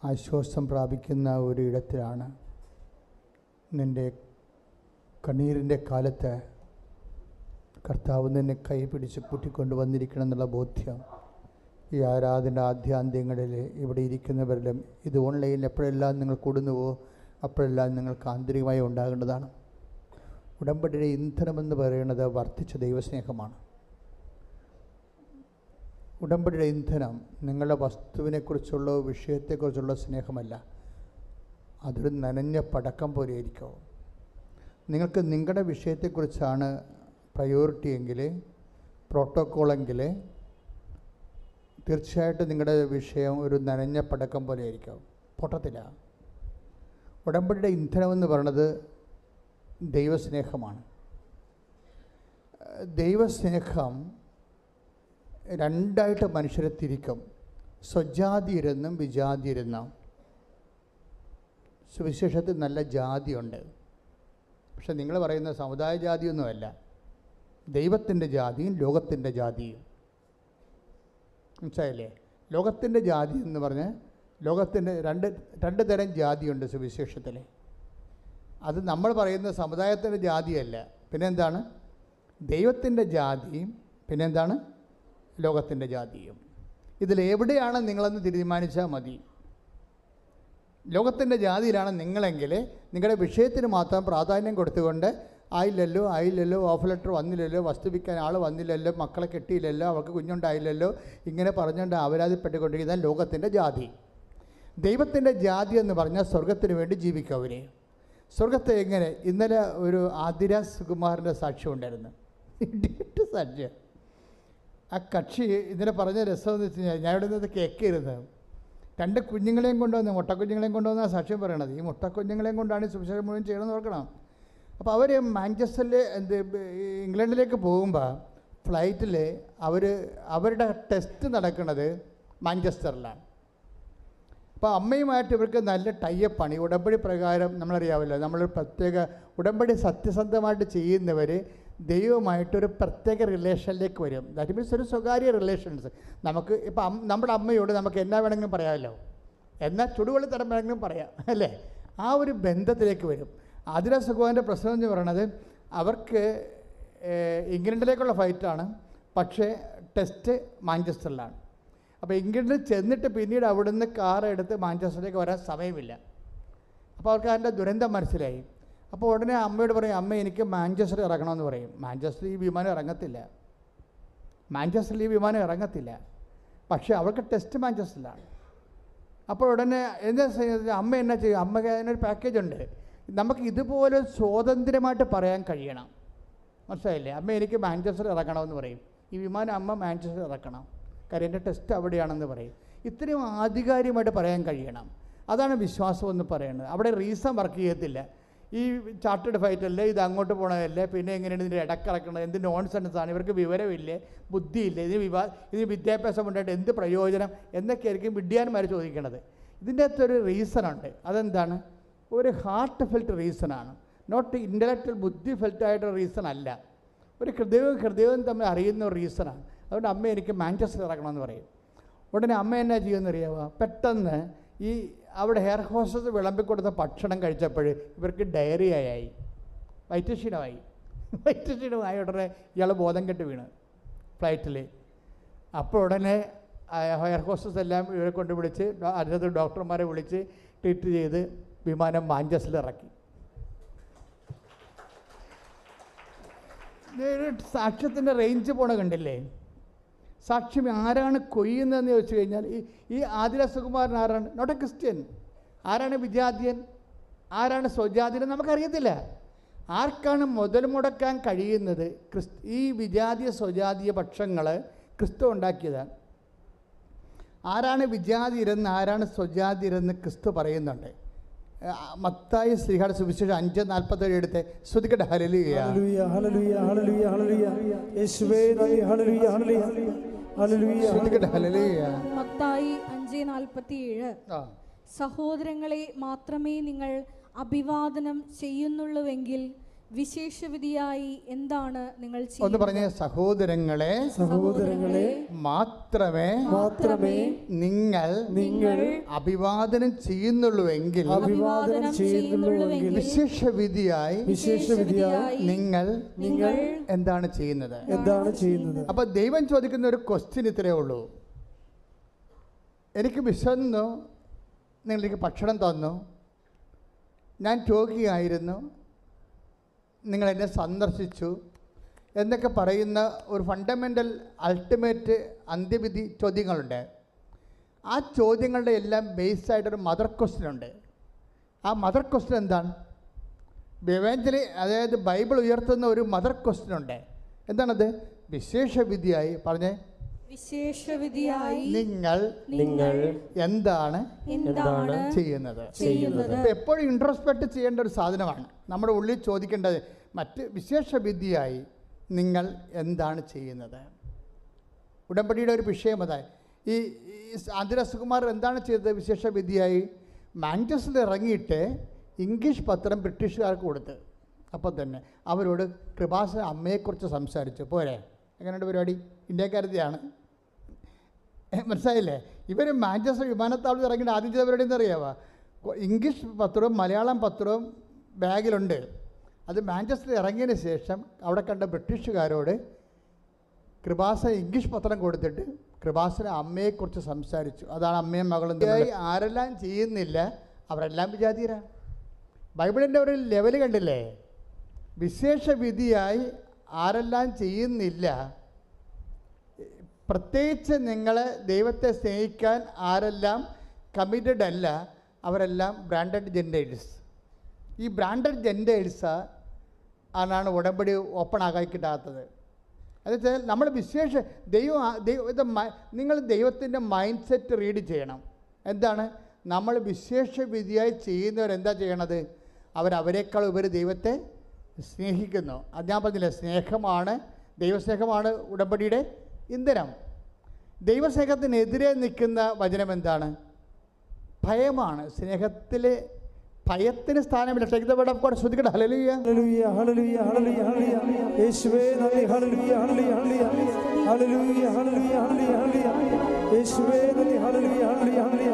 ആശ്വാസം പ്രാപിക്കുന്ന ഒരു ഇടത്തിലാണ് നിൻ്റെ കണ്ണീരിൻ്റെ കാലത്ത് കർത്താവ് നിന്നെ കൈപിടിച്ച് കൂട്ടിക്കൊണ്ട് വന്നിരിക്കണം എന്നുള്ള ബോധ്യം ഈ ആരാധന ആദ്യാന്ത്യങ്ങളിൽ ഇവിടെ ഇരിക്കുന്നവരിലും ഇത് ഓൺലൈനിൽ എപ്പോഴെല്ലാം നിങ്ങൾ കൂടുന്നുവോ അപ്പോഴെല്ലാം നിങ്ങൾക്ക് ആന്തരികമായി ഉണ്ടാകേണ്ടതാണ്. ഉടമ്പടിയുടെ ഇന്ധനമെന്ന് പറയുന്നത് വർദ്ധിച്ച ദൈവസ്നേഹമാണ്. ഉടമ്പടിയുടെ ഇന്ധനം നിങ്ങളുടെ വസ്തുവിനെക്കുറിച്ചുള്ള വിഷയത്തെക്കുറിച്ചുള്ള സ്നേഹമല്ല, അതൊരു നനഞ്ഞ പടക്കം പോലെ ആയിരിക്കും. നിങ്ങൾക്ക് നിങ്ങളുടെ വിഷയത്തെക്കുറിച്ചാണ് പ്രയോറിറ്റി എങ്കിൽ, പ്രോട്ടോക്കോളെങ്കിൽ, തീർച്ചയായിട്ടും നിങ്ങളുടെ വിഷയം ഒരു നനഞ്ഞ പടക്കം പോലെ ആയിരിക്കും, പൊട്ടത്തില്ല. ഉടമ്പടിയുടെ ഇന്ധനമെന്ന് പറയുന്നത് ദൈവസ്നേഹമാണ്. ദൈവസ്നേഹം രണ്ടായിട്ട് മനുഷ്യരെ തിരിക്കും, സ്വജാതിയരെന്നും വിജാതിയരെന്നും. സുവിശേഷത്തിൽ നല്ല ജാതിയുണ്ട്, പക്ഷെ നിങ്ങൾ പറയുന്ന സമുദായ ജാതിയൊന്നുമല്ല, ദൈവത്തിൻ്റെ ജാതിയും ലോകത്തിൻ്റെ ജാതിയും. മനസ്സിലായില്ലേ? ലോകത്തിൻ്റെ ജാതി എന്ന് പറഞ്ഞ് ലോകത്തിൻ്റെ രണ്ട് തരം ജാതിയുണ്ട് സുവിശേഷത്തിൽ. അത് നമ്മൾ പറയുന്ന സമുദായത്തിൻ്റെ ജാതിയല്ല, പിന്നെന്താണ്? ദൈവത്തിൻ്റെ ജാതിയും പിന്നെന്താണ്? ലോകത്തിൻ്റെ ജാതിയും. ഇതിലെവിടെയാണ് നിങ്ങളെന്ന് തീരുമാനിച്ചാൽ മതി. ലോകത്തിൻ്റെ ജാതിയിലാണ് നിങ്ങളെങ്കിൽ നിങ്ങളുടെ വിഷയത്തിന് മാത്രം പ്രാധാന്യം കൊടുത്തുകൊണ്ട് ആയില്ലല്ലോ ഓഫ് ലെറ്റർ വന്നില്ലല്ലോ, വസ്തു വിൽക്കാൻ ആൾ വന്നില്ലല്ലോ, മക്കളെ കെട്ടിയില്ലല്ലോ, അവർക്ക് കുഞ്ഞുണ്ടായില്ലല്ലോ, ഇങ്ങനെ പറഞ്ഞുകൊണ്ട് അപരാധപ്പെട്ടുകൊണ്ടിരിക്കുന്ന ലോകത്തിൻ്റെ ജാതി. ദൈവത്തിൻ്റെ ജാതി എന്ന് പറഞ്ഞാൽ സ്വർഗത്തിന് വേണ്ടി ജീവിക്കവരെ. സ്വർഗത്തെ എങ്ങനെ? ഇന്നലെ ഒരു ആതിര സുകുമാറിൻ്റെ സാക്ഷ്യം ഉണ്ടായിരുന്നു, സാക്ഷ്യം. ആ കക്ഷി ഇന്നലെ പറഞ്ഞ രസമെന്ന് വെച്ച് കഴിഞ്ഞാൽ, ഞാൻ ഇവിടെ നിന്ന് കേൾക്കരുത്, 2 കുഞ്ഞുങ്ങളെയും കൊണ്ടുവന്ന്, മുട്ടക്കുഞ്ഞുങ്ങളെയും കൊണ്ടുവന്ന സാക്ഷ്യം പറയണത്. ഈ മുട്ടക്കുഞ്ഞുങ്ങളെയും കൊണ്ടാണ് സുവിശേഷം മുഴുവൻ ചെയ്യണമെന്ന് ഓർക്കണം. അപ്പോൾ അവർ മാഞ്ചസ്റ്ററിൽ ഇംഗ്ലണ്ടിലേക്ക് പോകുമ്പോൾ ഫ്ലൈറ്റിൽ അവരുടെ ടെസ്റ്റ് നടക്കുന്നത് മാഞ്ചസ്റ്ററിലാണ്. അപ്പോൾ അമ്മയുമായിട്ട് ഇവർക്ക് നല്ല ടൈപ്പാണ്. ഈ ഉടമ്പടി പ്രകാരം നമ്മളറിയാമല്ലോ, നമ്മൾ പ്രത്യേക ഉടമ്പടി സത്യസന്ധമായിട്ട് ചെയ്യുന്നവർ ദൈവമായിട്ടൊരു പ്രത്യേക റിലേഷനിലേക്ക് വരും. ദാറ്റ് മീൻസ് ഒരു സ്വകാര്യ റിലേഷൻസ്. നമുക്ക് ഇപ്പം നമ്മുടെ അമ്മയോട് നമുക്ക് എന്നാ വേണമെങ്കിലും പറയാമല്ലോ, എന്നാൽ ചുടുവെള്ളി തരം വേണമെങ്കിലും പറയാം, അല്ലേ? ആ ഒരു ബന്ധത്തിലേക്ക് വരും. ആതിര സുകുമാരൻ്റെ പ്രശ്നം എന്ന് പറയുന്നത്, അവർക്ക് ഇംഗ്ലണ്ടിലേക്കുള്ള ഫ്ലൈറ്റാണ്, പക്ഷേ ടെസ്റ്റ് മാഞ്ചസ്റ്ററിലാണ്. അപ്പോൾ ഇംഗ്ലണ്ടിൽ ചെന്നിട്ട് പിന്നീട് അവിടുന്ന് കാർ എടുത്ത് മാഞ്ചസ്റ്ററിലേക്ക് വരാൻ സമയമില്ല. അപ്പോൾ അവർക്ക് അതിൻ്റെ ദുരന്തം മനസ്സിലായി. അപ്പോൾ ഉടനെ അമ്മയോട് പറയും, അമ്മ എനിക്ക് മാഞ്ചസ്റ്ററിൽ ഇറങ്ങണമെന്ന് പറയും. മാഞ്ചസ്റ്ററിൽ ഈ വിമാനം ഇറങ്ങത്തില്ല, പക്ഷേ അവർക്ക് ടെസ്റ്റ് മാഞ്ചസ്റ്ററിലാണ്. അപ്പോൾ ഉടനെ എന്താ അമ്മ എന്നാ ചെയ്യും? അമ്മയ്ക്ക് അതിനൊരു പാക്കേജ് ഉണ്ട്. നമുക്ക് ഇതുപോലെ സ്വതന്ത്രമായിട്ട് പറയാൻ കഴിയണം, മനസ്സിലായില്ലേ? അമ്മ എനിക്ക് മാഞ്ചസ്റ്ററിൽ ഇറക്കണമെന്ന് പറയും. ഈ വിമാനം അമ്മ മാഞ്ചസ്റ്ററിൽ ഇറക്കണം, കാര്യം എൻ്റെ ടെസ്റ്റ് അവിടെയാണെന്ന് പറയും. ഇത്രയും ആധികാരികമായിട്ട് പറയാൻ കഴിയണം. അതാണ് വിശ്വാസം എന്ന് പറയുന്നത്. അവിടെ റീസൺ വർക്ക് ചെയ്യത്തില്ല. ഈ ചാർട്ടേഡ് ഫ്ലൈറ്റല്ലേ, ഇത് അങ്ങോട്ട് പോകണതല്ലേ, പിന്നെ എങ്ങനെയാണ് ഇതിൻ്റെ ഇടക്കിറക്കണത്, എന്ത് നോൺസെൻസാണ്, ഇവർക്ക് വിവരമില്ലേ, ബുദ്ധിയില്ല, ഇതിന് വിദ്യാഭ്യാസം ഉണ്ടായിട്ട് എന്ത് പ്രയോജനം എന്നൊക്കെയായിരിക്കും വിദ്യാന്മാർ ചോദിക്കണത്. ഇതിൻ്റെ അകത്തൊരു റീസണുണ്ട്. അതെന്താണ്? ഒരു ഹാർട്ട് ഫെൽറ്റ് റീസണാണ്, നോട്ട് ഇൻ്റലക്ച്വൽ ബുദ്ധി ഫെൽറ്റായിട്ടൊരു റീസൺ അല്ല. ഒരു ഹൃദയവും തമ്മിൽ അറിയുന്ന ഒരു റീസണാണ്. അതുകൊണ്ട് അമ്മ എനിക്ക് മാഞ്ചസ്റ്റർ ഇറക്കണമെന്ന് പറയും. ഉടനെ അമ്മ എന്നാ ചെയ്യുമെന്ന് അറിയാമോ? പെട്ടെന്ന് ഈ അവിടെ ഹെയർ ഹോസ്റ്റസ് വിളമ്പിക്കൊടുത്ത ഭക്ഷണം കഴിച്ചപ്പോൾ ഇവർക്ക് ഡയറിയായി, വയറ്റുക്ഷീണമായി. ഉടനെ ഇയാൾ ബോധം കെട്ട് വീണ് ഫ്ലൈറ്റിൽ. അപ്പോൾ ഉടനെ ഹെയർ ഹോസ്റ്റസ് എല്ലാം ഇവരെ കൊണ്ട് വിളിച്ച് അതിനകത്ത് ഡോക്ടർമാരെ വിളിച്ച് ട്രീറ്റ് ചെയ്ത് വിമാനം മാഞ്ചസ്റ്ററിൽ ഇറക്കി. സാക്ഷ്യത്തിൻ്റെ റേഞ്ച് പോണ കണ്ടില്ലേ? സാക്ഷ്യം ആരാണ് കൊയ്യുന്നതെന്ന് ചോദിച്ചു കഴിഞ്ഞാൽ, ഈ ആതിര സുകുമാരൻ ആരാണ്? Not a Christian. ആരാണ് വിജാതിയൻ, ആരാണ് സ്വജാതിയൻ നമുക്കറിയത്തില്ല. ആർക്കാണ് മുതൽ മുടക്കാൻ കഴിയുന്നത്? ഈ വിജാതീയ സ്വജാതീയ പക്ഷങ്ങൾ ക്രിസ്തു ഉണ്ടാക്കിയതാണ്. ആരാണ് വിജാതിയരെന്ന് ആരാണ് സ്വജാതിയരെന്ന് ക്രിസ്തു പറയുന്നുണ്ട്. മത്തായി ശ്രീഹാട് സുവിശേഷം 5:47 എടുത്ത് ശ്രുതിക്കട്ടെ. ഹല്ലേലൂയ ഹല്ലേലൂയ ഹല്ലേലൂയ ഹല്ലേലൂയ യേശുവേ ഹല്ലേലൂയ ഹല്ലേലൂയ ഹല്ലേലൂയ ശ്രുതിക്കട്ടെ. ഹല്ലേലൂയ. മത്തായി 5:47 സഹോദരങ്ങളെ മാത്രമേ നിങ്ങൾ അഭിവാദനം ചെയ്യുന്നുള്ളൂവെങ്കിൽ വിശേഷവിധിയായി എന്താണ് നിങ്ങൾ ഒന്ന് ചെയ്യുന്നത്? പറഞ്ഞ സഹോദരങ്ങളെ സഹോദരങ്ങളെ മാത്രമേ നിങ്ങൾ അഭിവാദനം ചെയ്യുന്നുള്ളൂവെങ്കിൽ അഭിവാദനം ചെയ്യുന്നുള്ളുവെങ്കിൽ വിശേഷവിധിയായി നിങ്ങൾ എന്താണ് ചെയ്യുന്നത്? അപ്പൊ ദൈവം ചോദിക്കുന്ന ഒരു ക്വസ്റ്റ്യൻ ഇത്രയേ ഉള്ളൂ. എനിക്ക് വിശന്നു, നിങ്ങൾക്ക് ഭക്ഷണം തന്നു, ഞാൻ രോഗിയായിരുന്നു, നിങ്ങളെന്നെ സന്ദർശിച്ചു എന്നൊക്കെ പറയുന്ന ഒരു ഫണ്ടമെൻ്റൽ അൾട്ടിമേറ്റ് അന്ത്യവിധി ചോദ്യങ്ങളുണ്ട്. ആ ചോദ്യങ്ങളുടെ എല്ലാം ബേസ്ഡായിട്ടൊരു മദർ ക്വസ്റ്റ്യൻ ഉണ്ട്. ആ മദർ ക്വസ്റ്റ്യൻ എന്താണ്? എവാഞ്ചലി, അതായത് ബൈബിൾ ഉയർത്തുന്ന ഒരു മദർ ക്വസ്റ്റ്യൻ ഉണ്ട്. എന്താണത്? വിശേഷവിധിയായി പറഞ്ഞേ, വിശേഷവിധിയായി നിങ്ങൾ എന്താണ് ചെയ്യുന്നത്? എപ്പോഴും ഇൻട്രോസ്പെക്ട് ചെയ്യേണ്ട ഒരു സാധനമാണ്. നമ്മുടെ ഉള്ളിൽ ചോദിക്കേണ്ടത് വിശേഷവിധിയായി നിങ്ങൾ എന്താണ് ചെയ്യുന്നത്? ഉടമ്പടിയുടെ ഒരു വിഷയം അതായി. ഈ ആന്ധ്രസുകുമാർ എന്താണ് ചെയ്തത്? വിശേഷവിധിയായി മാഞ്ചസ്റ്ററിൽ ഇറങ്ങിയിട്ട് ഇംഗ്ലീഷ് പത്രം ബ്രിട്ടീഷുകാർക്ക് കൊടുത്ത്, അപ്പം തന്നെ അവരോട് കൃപാസന അമ്മയെക്കുറിച്ച് സംസാരിച്ചു. പോരെ? എങ്ങനെയുണ്ട് പരിപാടി? ഇന്ത്യക്കാരത്തെയാണ്, മനസ്സിലായില്ലേ? ഇവർ മാഞ്ചസ്റ്റർ വിമാനത്താവളത്തിൽ ഇറങ്ങിയിട്ട് ആദ്യം ചെയ്ത പരിപാടി എന്നറിയാമോ? ഇംഗ്ലീഷ് പത്രവും മലയാളം പത്രവും ബാഗിലുണ്ട്. അത് മാഞ്ചസ്റ്ററിൽ ഇറങ്ങിയതിന് ശേഷം അവിടെ കണ്ട ബ്രിട്ടീഷുകാരോട് കൃപാസന ഇംഗ്ലീഷ് പത്രം കൊടുത്തിട്ട് കൃപാസന അമ്മയെക്കുറിച്ച് സംസാരിച്ചു. അതാണ് അമ്മയും മകളും. ആരെല്ലാം ചെയ്യുന്നില്ല അവരെല്ലാം വിജാതീയരാണ്. ബൈബിളിൻ്റെ ഒരു ലെവൽ കണ്ടില്ലേ? വിശേഷവിധിയായി ആരെല്ലാം ചെയ്യുന്നില്ല, പ്രത്യേകിച്ച് നിങ്ങളെ ദൈവത്തെ സ്നേഹിക്കാൻ ആരെല്ലാം കമ്മിറ്റഡ് അല്ല, അവരെല്ലാം ബ്രാൻഡഡ് ജെൻഡേഴ്സ്. ഈ ബ്രാൻഡഡ് ജെൻഡേഴ്സ് ആണ് ഉടമ്പടി ഓപ്പൺ ആക്കി കിട്ടാത്തത്. എന്നുവെച്ചാൽ നമ്മൾ നിങ്ങൾ ദൈവത്തിൻ്റെ മൈൻഡ് സെറ്റ് റീഡ് ചെയ്യണം. എന്താണ്? നമ്മൾ വിശേഷവിധിയായി ചെയ്യുന്നവരെന്താ ചെയ്യണത്? അവരേക്കാൾ ഉപരി ദൈവത്തെ സ്നേഹിക്കുന്നു. അത് ഞാൻ പറഞ്ഞില്ലേ, സ്നേഹമാണ്, ദൈവസ്നേഹമാണ് ഉടമ്പടിയുടെ ഇന്ധനം. ദൈവസ്നേഹത്തിനെതിരെ നിൽക്കുന്ന വചനം എന്താണ്? ഭയമാണ്. സ്നേഹത്തിൽ ഭയത്തിന് സ്ഥാനമില്ല. Take the word of God. ശ്രദ്ധിക്കട്ടെ. ഹല്ലേലൂയ, ഹല്ലേലൂയ, ഹല്ലേലൂയ, ഹല്ലേലൂയ, ഹല്ലേലൂയ. യേശുവേ നന്ദി. ഹല്ലേലൂയ, ഹല്ലേലൂയ, ഹല്ലേലൂയ, ഹല്ലേലൂയ, ഹല്ലേലൂയ, ഹല്ലേലൂയ, ഹല്ലേലൂയ. യേശുവേ നന്ദി. ഹല്ലേലൂയ, ഹല്ലേലൂയ, ഹല്ലേലൂയ.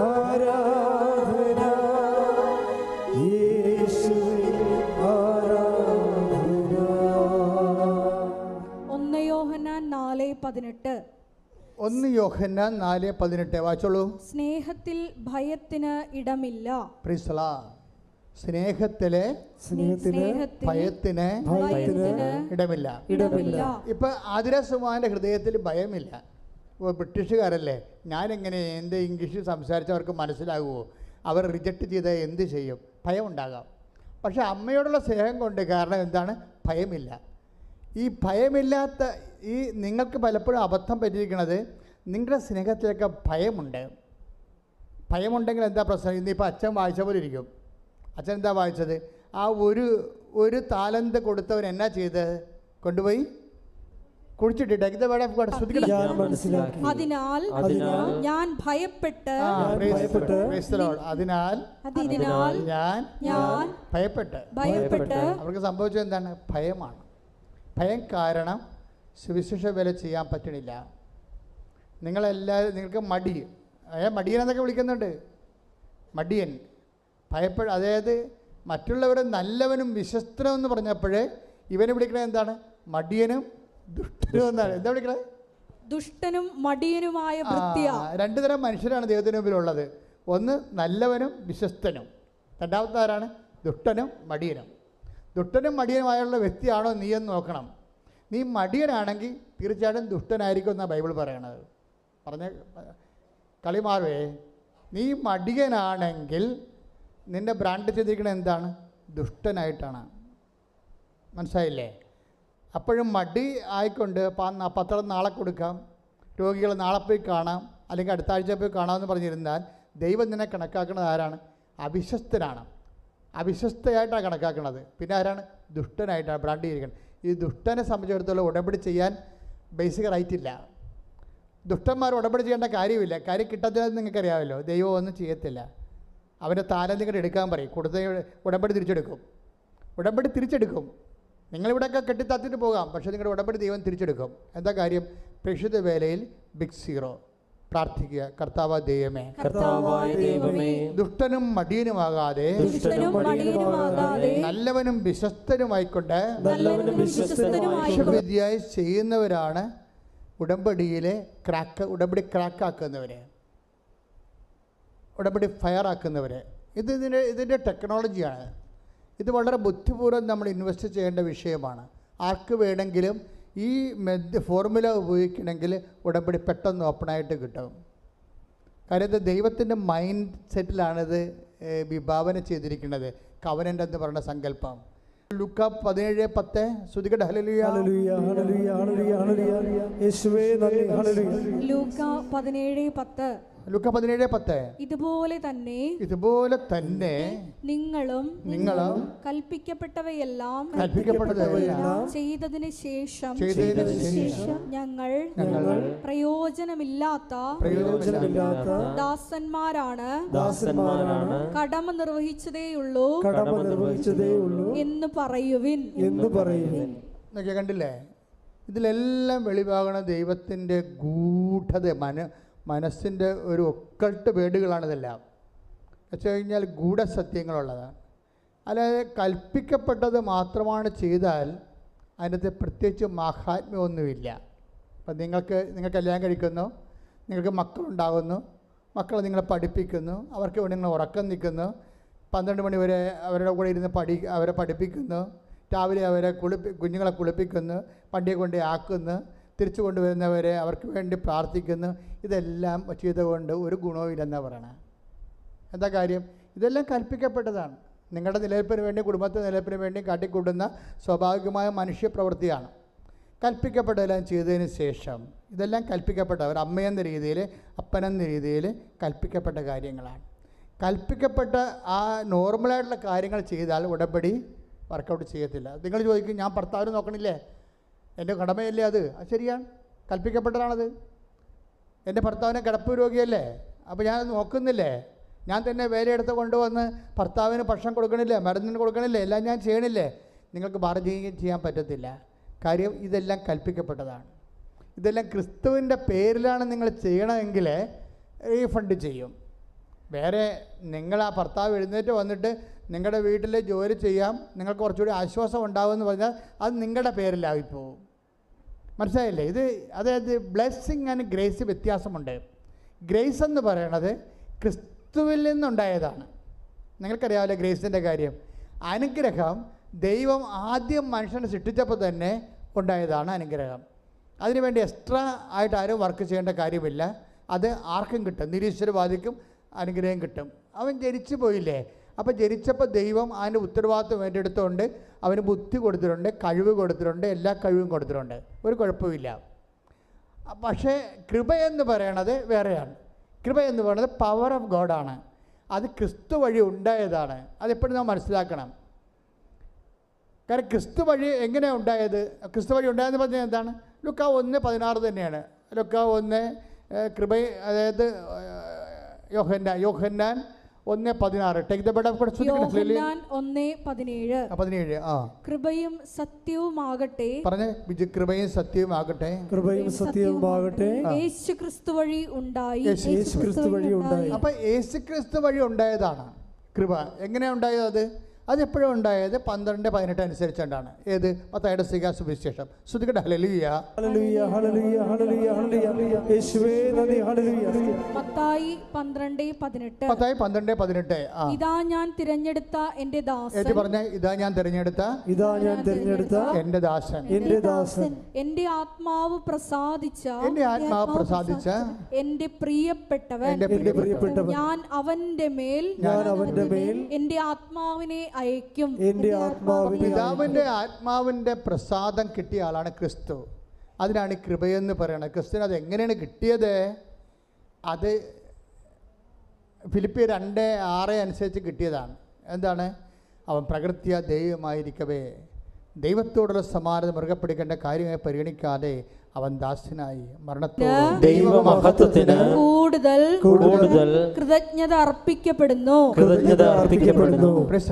ആരാധന, യേശുവേ ആരാധന. 1 യോഹന്നാൻ 4:18. 1 യോഹന്നാൻ 4:18 വായിച്ചോളൂ. സ്നേഹത്തിൽ ഭയത്തിന് ഇടമില്ല. Praise the Lord. സ്നേഹത്തിലെ ഭയത്തിന് ഇടമില്ല. ഇപ്പം ആതിരസുമാൻ്റെ ഹൃദയത്തിൽ ഭയമില്ല. ബ്രിട്ടീഷുകാരല്ലേ, ഞാനെങ്ങനെ എൻ്റെ ഇംഗ്ലീഷിൽ സംസാരിച്ചവർക്ക് മനസ്സിലാകുമോ? അവർ റിജക്റ്റ് ചെയ്താൽ എന്ത് ചെയ്യും? ഭയം ഉണ്ടാകാം. പക്ഷേ അമ്മയോടുള്ള സ്നേഹം കൊണ്ട്, കാരണം എന്താണ്? ഭയമില്ല. ഈ ഭയമില്ലാത്ത നിങ്ങൾക്ക് പലപ്പോഴും അബദ്ധം പറ്റിയിരിക്കുന്നത്, നിങ്ങളുടെ സ്നേഹത്തിലൊക്കെ ഭയമുണ്ട്. ഭയമുണ്ടെങ്കിൽ എന്താ പ്രശ്നം? ഇന്നിപ്പോൾ അച്ഛൻ വായിച്ച പോലെ ഇരിക്കും. അച്ഛൻ എന്താ വായിച്ചത്? ആ ഒരു താലന്ത് കൊടുത്തവൻ എന്നാ ചെയ്ത്? കൊണ്ടുപോയി കുഴിച്ചിട്ടിട്ട്. അതിനാൽ ഞാൻ ഭയപ്പെട്ട് ഞാൻ ഭയപ്പെട്ട്. അവർക്ക് സംഭവിച്ചത് എന്താണ്? ഭയമാണ്. ഭയം കാരണം സുവിശേഷ വേല ചെയ്യാൻ പറ്റണില്ല. നിങ്ങൾക്ക് മടിയൻ എന്നൊക്കെ വിളിക്കുന്നുണ്ട്. മടിയൻ, അതായത് മറ്റുള്ളവരെ നല്ലവനും വിശ്വസ്തനും എന്ന് പറഞ്ഞപ്പോഴേ ഇവനെ വിളിക്കണത് എന്താണ്? മടിയനും ദുഷ്ടനും എന്നാണ്. എന്താ വിളിക്കണത്? ദുഷ്ടനും മടിയനുമായ ഭൃത്യ. രണ്ടു തരം മനുഷ്യരാണ് ദൈവത്തിന് മുമ്പിലുള്ളത്. ഒന്ന് നല്ലവനും വിശ്വസ്തനും, രണ്ടാമത്തെ ആരാണ്? ദുഷ്ടനും മടിയനും. ദുഷ്ടനും മടിയനുമായുള്ള വ്യക്തിയാണോ നീ എന്ന് നോക്കണം. നീ മടിയനാണെങ്കിൽ തീർച്ചയായിട്ടും ദുഷ്ടനായിരിക്കും എന്നാണ് ബൈബിൾ പറയണത്. കളി മാറുവേ. നീ മടിയനാണെങ്കിൽ നിൻ്റെ ബ്രാൻഡ് ചെയ്തിരിക്കുന്നത് എന്താണ്? ദുഷ്ടനായിട്ടാണ്. മനസ്സിലായില്ലേ? അപ്പോഴും മടി ആയിക്കൊണ്ട് പത്രം നാളെ കൊടുക്കാം, രോഗികൾ നാളെ പോയി കാണാം, അല്ലെങ്കിൽ അടുത്ത ആഴ്ച പോയി കാണാമെന്ന് പറഞ്ഞിരുന്നാൽ ദൈവം നിന്നെ കണക്കാക്കുന്നത് ആരാണ്? അവിശ്വസ്തനാണ്. അവിശ്വസ്തയായിട്ടാണ് കണക്കാക്കുന്നത്. പിന്നെ ആരാണ്? ദുഷ്ടനായിട്ടാണ് ബ്രാൻഡ് ചെയ്തിരിക്കുന്നത്. ഈ ദുഷ്ടനെ സംബന്ധിച്ചിടത്തോളം ഉടമ്പടി ചെയ്യാൻ ബേസിക് റൈറ്റ് ഇല്ല. ദുഷ്ടന്മാർ ഉടമ്പടി ചെയ്യേണ്ട കാര്യമില്ല. കാര്യം കിട്ടത്തില്ലെന്ന് നിങ്ങൾക്കറിയാമല്ലോ. ദൈവം ഒന്നും ചെയ്യത്തില്ല. അവൻ്റെ താലന്ത് ഇങ്ങോട്ട് എടുക്കാൻ പറയും. കൊടുത്ത ഉടമ്പടി തിരിച്ചെടുക്കും. ഉടമ്പടി തിരിച്ചെടുക്കും. നിങ്ങളിവിടെയൊക്കെ കെട്ടിത്താത്തിട്ട് പോകാം, പക്ഷേ നിങ്ങളുടെ ഉടമ്പടി ദൈവം തിരിച്ചെടുക്കും. എന്താ കാര്യം? പ്രേക്ഷിത വേലയിൽ ബിഗ് സീറോ. പ്രാർത്ഥിക്കുക, കർത്താവായ ദൈവമേ, ദുഷ്ടനും മടിയനുമാകാതെ നല്ലവനും വിശ്വസ്തനുമായിക്കൊണ്ട് വിശ്വവിദ്യയായി ചെയ്യുന്നവരാണ് ഉടമ്പടിയിലെ ഉടമ്പടി ക്രാക്കാക്കുന്നവരെ, ഉടമ്പടി ഫയറാക്കുന്നവരെ. ഇതിൻ്റെ ടെക്നോളജിയാണ്. ഇത് വളരെ ബുദ്ധിപൂർവ്വം നമ്മൾ ഇൻവെസ്റ്റ് ചെയ്യേണ്ട വിഷയമാണ്. ആർക്ക് വേണമെങ്കിലും ഈ ഫോർമുല ഉപയോഗിക്കണമെങ്കിൽ ഉടമ്പടി പെട്ടെന്ന് ഓപ്പണായിട്ട് കിട്ടും. കാര്യം ഇത് ദൈവത്തിൻ്റെ മൈൻഡ് സെറ്റിലാണിത് വിഭാവന ചെയ്തിരിക്കുന്നത്. കവനൻ്റ് എന്ന് പറയുന്ന സങ്കല്പം. ലൂക്ക 17:10 ശ്രുതികട ഹല്ലേലൂയ ഹല്ലേലൂയ ഹല്ലേലൂയ ഹല്ലേലൂയ യേശുവേ നന്ദി ഹല്ലേലൂയ. ലൂക്ക 17:10 ഇതുപോലെ തന്നെ നിങ്ങളും കൽപ്പിക്കപ്പെട്ടവയെല്ലാം ചെയ്തതിന് ശേഷം ഞങ്ങൾ പ്രയോജനമില്ലാത്ത ദാസന്മാരാണ് കടമ നിർവഹിച്ചതേയുള്ളൂ എന്ന് പറയുവിൻ. കണ്ടില്ലേ? ഇതിലെല്ലാം വെളിവാകണ ദൈവത്തിൻ്റെ ഗൂഢത, മനസ്സിൻ്റെ ഒരു ഒക്കൾട്ട് വേടുകളാണിതെല്ലാം. വെച്ച് കഴിഞ്ഞാൽ ഗൂഢസത്യങ്ങളുള്ളതാണ്. അല്ലാതെ കൽപ്പിക്കപ്പെട്ടത് മാത്രമാണ് ചെയ്താൽ അതിനകത്ത് പ്രത്യേകിച്ച് മാഹാത്മ്യമൊന്നുമില്ല. അപ്പം നിങ്ങൾ കല്യാണം കഴിക്കുന്നു, നിങ്ങൾക്ക് മക്കളുണ്ടാകുന്നു, മക്കളെ നിങ്ങളെ പഠിപ്പിക്കുന്നു, അവർക്ക് വേണ്ടി നിങ്ങൾ ഉറക്കം നിൽക്കുന്നു, 12 മണി വരെ അവരുടെ കൂടെ ഇരുന്ന് അവരെ പഠിപ്പിക്കുന്നു, രാവിലെ അവരെ കുഞ്ഞുങ്ങളെ കുളിപ്പിക്കുന്നു, പണ്ടിയെ കൊണ്ട് ആക്കുന്നു, തിരിച്ചു കൊണ്ടുവരുന്നവരെ അവർക്ക് വേണ്ടി പ്രാർത്ഥിക്കുന്നു. ഇതെല്ലാം ചെയ്തുകൊണ്ട് ഒരു ഗുണവും ഇല്ലെന്നാണ് പറയണത്. എന്താ കാര്യം? ഇതെല്ലാം കൽപ്പിക്കപ്പെട്ടതാണ്. നിങ്ങളുടെ നിലനിൽപ്പിന് വേണ്ടി, കുടുംബത്തിൻ്റെ നിലനിൽപ്പിന് വേണ്ടി കാട്ടിക്കൂട്ടുന്ന സ്വാഭാവികമായ മനുഷ്യപ്രവൃത്തിയാണ്. കൽപ്പിക്കപ്പെട്ടതെല്ലാം ചെയ്തതിന് ശേഷം ഇതെല്ലാം കൽപ്പിക്കപ്പെട്ട ഒരു അമ്മയെന്ന രീതിയിൽ, അപ്പനെന്ന രീതിയിൽ കൽപ്പിക്കപ്പെട്ട കാര്യങ്ങളാണ്. കൽപ്പിക്കപ്പെട്ട ആ നോർമലായിട്ടുള്ള കാര്യങ്ങൾ ചെയ്താൽ ഉടമ്പടി വർക്കൗട്ട് ചെയ്യത്തില്ല. നിങ്ങൾ ചോദിക്കും, ഞാൻ ഭർത്താവിന് നോക്കണില്ലേ? എൻ്റെ കടമയല്ലേ അത്? ശരിയാണ്, കൽപ്പിക്കപ്പെട്ടതാണത്. എൻ്റെ ഭർത്താവിനെ കിടപ്പ് രോഗിയല്ലേ, അപ്പോൾ ഞാൻ നോക്കുന്നില്ലേ? ഞാൻ തന്നെ വേലയെടുത്ത് കൊണ്ടുവന്ന് ഭർത്താവിന് ഭക്ഷണം കൊടുക്കണില്ലേ, മരുന്നിന് കൊടുക്കണില്ലേ, എല്ലാം ഞാൻ ചെയ്യണില്ലേ? നിങ്ങൾക്ക് ബാർഗെയിൻ ചെയ്യാൻ പറ്റത്തില്ല. കാര്യം ഇതെല്ലാം കൽപ്പിക്കപ്പെട്ടതാണ്. ഇതെല്ലാം ക്രിസ്തുവിൻ്റെ പേരിലാണ് നിങ്ങൾ ചെയ്യണമെങ്കിൽ റീഫണ്ട് ചെയ്യും. വേറെ നിങ്ങൾ ആ ഭർത്താവ് എഴുന്നേറ്റ് വന്നിട്ട് നിങ്ങളുടെ വീട്ടിൽ ജോലി ചെയ്യാം, നിങ്ങൾക്ക് കുറച്ചുകൂടി ആശ്വാസം ഉണ്ടാകുമെന്ന് പറഞ്ഞാൽ അത് നിങ്ങളുടെ പേരിലായിപ്പോവും. മനസ്സിലായില്ലേ? അതായത് ബ്ലെസ്സിങ് ആൻഡ് ഗ്രേസ് വ്യത്യാസമുണ്ട്. ഗ്രേസ് എന്ന് പറയണത് ക്രിസ്തുവിൽ നിന്നുണ്ടായതാണ്. നിങ്ങൾക്കറിയാമല്ലോ ഗ്രേസിൻ്റെ കാര്യം. അനുഗ്രഹം ദൈവം ആദ്യം മനുഷ്യനെ സൃഷ്ടിച്ചപ്പോൾ തന്നെ ഉണ്ടായതാണ് അനുഗ്രഹം. അതിനുവേണ്ടി എക്സ്ട്രാ ആയിട്ട് ആരും വർക്ക് ചെയ്യേണ്ട കാര്യമില്ല. അത് ആർക്കും കിട്ടും. നിരീശ്വരവാദിക്കും അനുഗ്രഹം കിട്ടും. അവൻ ജനിച്ചു പോയില്ലേ? അപ്പോൾ ജനിച്ചപ്പോൾ ദൈവം അതിൻ്റെ ഉത്തരവാദിത്വം ഏറ്റെടുത്തുകൊണ്ട് അവന് ബുദ്ധി കൊടുത്തിട്ടുണ്ട്, കഴിവ് കൊടുത്തിട്ടുണ്ട്, എല്ലാ കഴിവും കൊടുത്തിട്ടുണ്ട്. ഒരു കുഴപ്പമില്ല. പക്ഷേ കൃപ എന്ന് പറയണത് വേറെയാണ്. കൃപ എന്ന് പറയുന്നത് പവർ ഓഫ് ഗോഡാണ്. അത് ക്രിസ്തു വഴി ഉണ്ടായതാണ്. അതെപ്പോഴും നാം മനസ്സിലാക്കണം. കാരണം ക്രിസ്തു വഴി എങ്ങനെയാണ് ഉണ്ടായത്? ക്രിസ്തു വഴി ഉണ്ടായതെന്ന് പറഞ്ഞാൽ എന്താണ്? ലൂക്ക 1:16 തന്നെയാണ്. ലൂക്ക 1 കൃപ, അതായത് യോഹന്നാൻ 1:16. Take the word of God. യോഹന്നാൻ 1:17. കൃപയും സത്യവുമാകട്ടെ. പറഞ്ഞേ, കൃപയും സത്യവുമാകട്ടെ. കൃപയും സത്യവുമാകട്ടെ. യേശുക്രിസ്തു വഴി ഉണ്ടായി. യേശുക്രിസ്തു വഴി ഉണ്ടായി. അപ്പോൾ യേശുക്രിസ്തു വഴി ഉണ്ടായതാണ് കൃപ. എങ്ങനെയാണ് ഉണ്ടായത്? അതെപ്പോഴും ഉണ്ടായത് 12:18 അനുസരിച്ചുകൊണ്ടാണ്. ഏത്? മത്തായിയുടെ സുവിശേഷം. ശ്രുതികട ഹല്ലേലൂയ ഹല്ലേലൂയ ഹല്ലേലൂയ ഹല്ലേലൂയ യേശുവേ നന്ദി ഹല്ലേലൂയ. മത്തായി 12:18. ഇതാ ഞാൻ തിരഞ്ഞെടുത്ത എൻ്റെ ദാസൻ. ഏത് പറഞ്ഞേ? ഇതാ ഞാൻ തിരഞ്ഞെടുത്ത എൻ്റെ ദാസൻ. എൻ്റെ ആത്മാവ് പ്രസാദിച്ച എൻ്റെ പ്രിയപ്പെട്ടവൻ. ഞാൻ അവന്റെ മേൽ എൻ്റെ ആത്മാവിനെ അയക്കും. പിതാവിന്റെ ആത്മാവിന്റെ പ്രസാദം കിട്ടിയ ആളാണ് ക്രിസ്തു. അതിനാണ് കൃപയെന്ന് പറയുന്നത്. ക്രിസ്തുവിന് അത് എങ്ങനെയാണ് കിട്ടിയത്? അത് ഫിലിപ്പിയർ 2:6 അനുസരിച്ച് കിട്ടിയതാണ്. എന്താണ്? അവൻ പ്രകൃത്യ ദൈവമായിരിക്കവേ ദൈവത്തോടുള്ള സമാനത മുറുകെ പിടിക്കേണ്ട കാര്യമായി പരിഗണിക്കാതെ അവൻ ദാസനായി മരണത്തോളം ദൈവമഹത്വത്തിന് കൂടുതൽ കൂടുതൽ കൃതജ്ഞത അർപ്പിക്കപ്പെടുന്നു. Praise the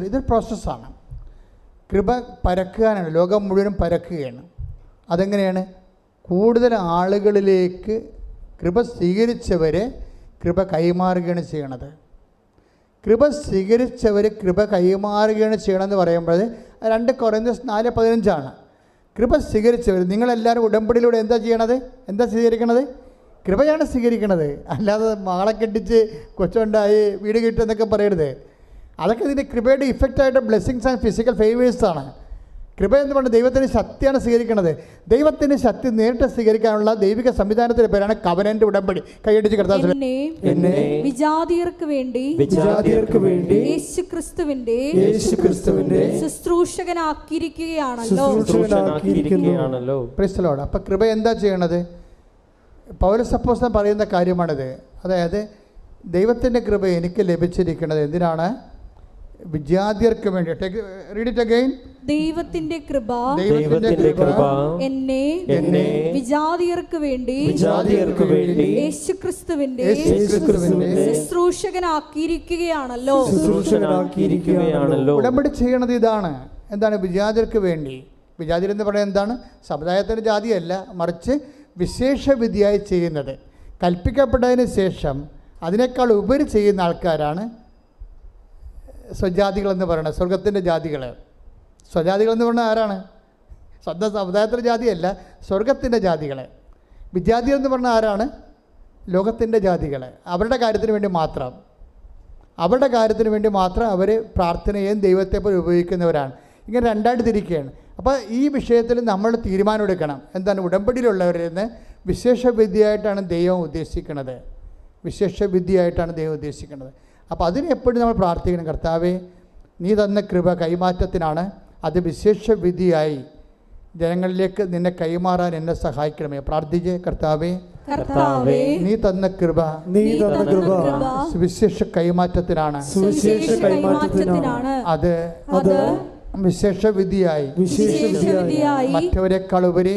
Lord. ഇതൊരു പ്രോസസ്സാണ്. കൃപ പരക്കാനാണ്, ലോകം മുഴുവനും പരക്കുകയാണ്. അതെങ്ങനെയാണ്? കൂടുതൽ ആളുകളിലേക്ക് കൃപ സ്വീകരിച്ചവരെ കൃപ കൈമാറുകയാണ് ചെയ്യണത്. കൃപ സ്വീകരിച്ചവർ കൃപ കൈമാറുകയാണ് ചെയ്യണമെന്ന് പറയുമ്പോൾ 2 Corinthians 4:15 കൃപ സ്വീകരിച്ചവർ. നിങ്ങളെല്ലാവരും ഉടമ്പടിയിലൂടെ എന്താ ചെയ്യണത്? എന്താ സ്വീകരിക്കണത്? കൃപയാണ് സ്വീകരിക്കണത്. അല്ലാതെ മാളെ കെട്ടിച്ച് കൊച്ചുണ്ടായി വീട് കിട്ടുമെന്നൊക്കെ പറയരുത്. അതൊക്കെ ഇതിൻ്റെ കൃപയുടെ ഇഫക്റ്റായിട്ട് ബ്ലെസ്സിങ്സ് ആൻഡ് ഫിസിക്കൽ ഫേവേഴ്സാണ്. കൃപ എന്ന് പറഞ്ഞാൽ ദൈവത്തിൻ്റെ ശക്തിയാണ് സ്വീകരിക്കുന്നത്. ദൈവത്തിൻ്റെ ശക്തി നേരിട്ട് സ്വീകരിക്കാനുള്ള ദൈവിക സംവിധാനത്തിൻ്റെ പേരാണ് കവനന്റ് ഉടമ്പടി. കൈയടിച്ച് കിടത്താൻ എന്നെ വിജാതിയർക്ക് വേണ്ടി യേശുക്രിസ്തുവിന്റെ ശുശ്രൂഷകനാക്കിയിരിക്കുകയാണല്ലോ. Price the Lord. അപ്പം കൃപ എന്താ ചെയ്യണത്? പൗലോസ് അപ്പോസ്തലൻ പറയുന്ന കാര്യമാണിത്. അതായത് ദൈവത്തിൻ്റെ കൃപ എനിക്ക് ലഭിച്ചിരിക്കുന്നത് എന്തിനാണ്? വിജാതിയർക്ക് വേണ്ടി. Read it again. ദൈവത്തിന്റെ കൃപ എന്നെ വിജാതിയർക്ക് വേണ്ടി യേശുക്രിസ്തുവിന്റെ ശുശ്രൂഷകനാക്കിയിരിക്കുകയാണല്ലോ. ഉടമ്പടി ചെയ്യണത് ഇതാണ്. എന്താണ്? വിജാതിയർക്ക് വേണ്ടി. വിജാതിയർ എന്ന് പറയുന്നത് എന്താണ്? സമുദായത്തിൻ്റെ ജാതിയല്ല, മറിച്ച് വിശേഷ വിധിയായി ചെയ്യുന്നത്. കൽപ്പിക്കപ്പെട്ടതിന് ശേഷം അതിനേക്കാൾ ഉപരി ചെയ്യുന്ന ആൾക്കാരാണ് സ്വജാതികളെന്ന് പറയുന്നത്. സ്വർഗത്തിൻ്റെ ജാതികൾ. സ്വജാതികളെന്ന് പറഞ്ഞാൽ ആരാണ്? സ്വന്തം സമുദായത്തിൻ്റെ ജാതിയല്ല, സ്വർഗത്തിൻ്റെ ജാതികൾ. വിജാതികൾ എന്ന് പറഞ്ഞാൽ ആരാണ്? ലോകത്തിൻ്റെ ജാതികൾ. അവരുടെ കാര്യത്തിന് വേണ്ടി മാത്രം അവർ പ്രാർത്ഥനയും ദൈവത്തെ പോലെ ഉപയോഗിക്കുന്നവരാണ്. ഇങ്ങനെ രണ്ടായിട്ട് തിരിക്കുകയാണ്. അപ്പോൾ ഈ വിഷയത്തിൽ നമ്മൾ തീരുമാനമെടുക്കണം. എന്താണ്? ഉടമ്പടിയിലുള്ളവരിൽ നിന്ന് വിശേഷ വിധിയായിട്ടാണ് ദൈവം ഉദ്ദേശിക്കുന്നത്. അപ്പോൾ അതിന് എപ്പോഴും നമ്മൾ പ്രാർത്ഥിക്കണം. കർത്താവേ, നീ തന്ന കൃപ കൈമാറ്റത്തിനാണ്. അത് വിശേഷ വിധിയായി ജനങ്ങളിലേക്ക് നിന്നെ കൈമാറാൻ എന്നെ സഹായിക്കണമേ. പ്രാർത്ഥിച്ച്. കർത്താവേ, നീ തന്ന കൃപ വിശേഷ കൈമാറ്റത്തിനാണ്. അത് വിശേഷ വിധിയായി മറ്റവരെക്കാൾ ഉപരി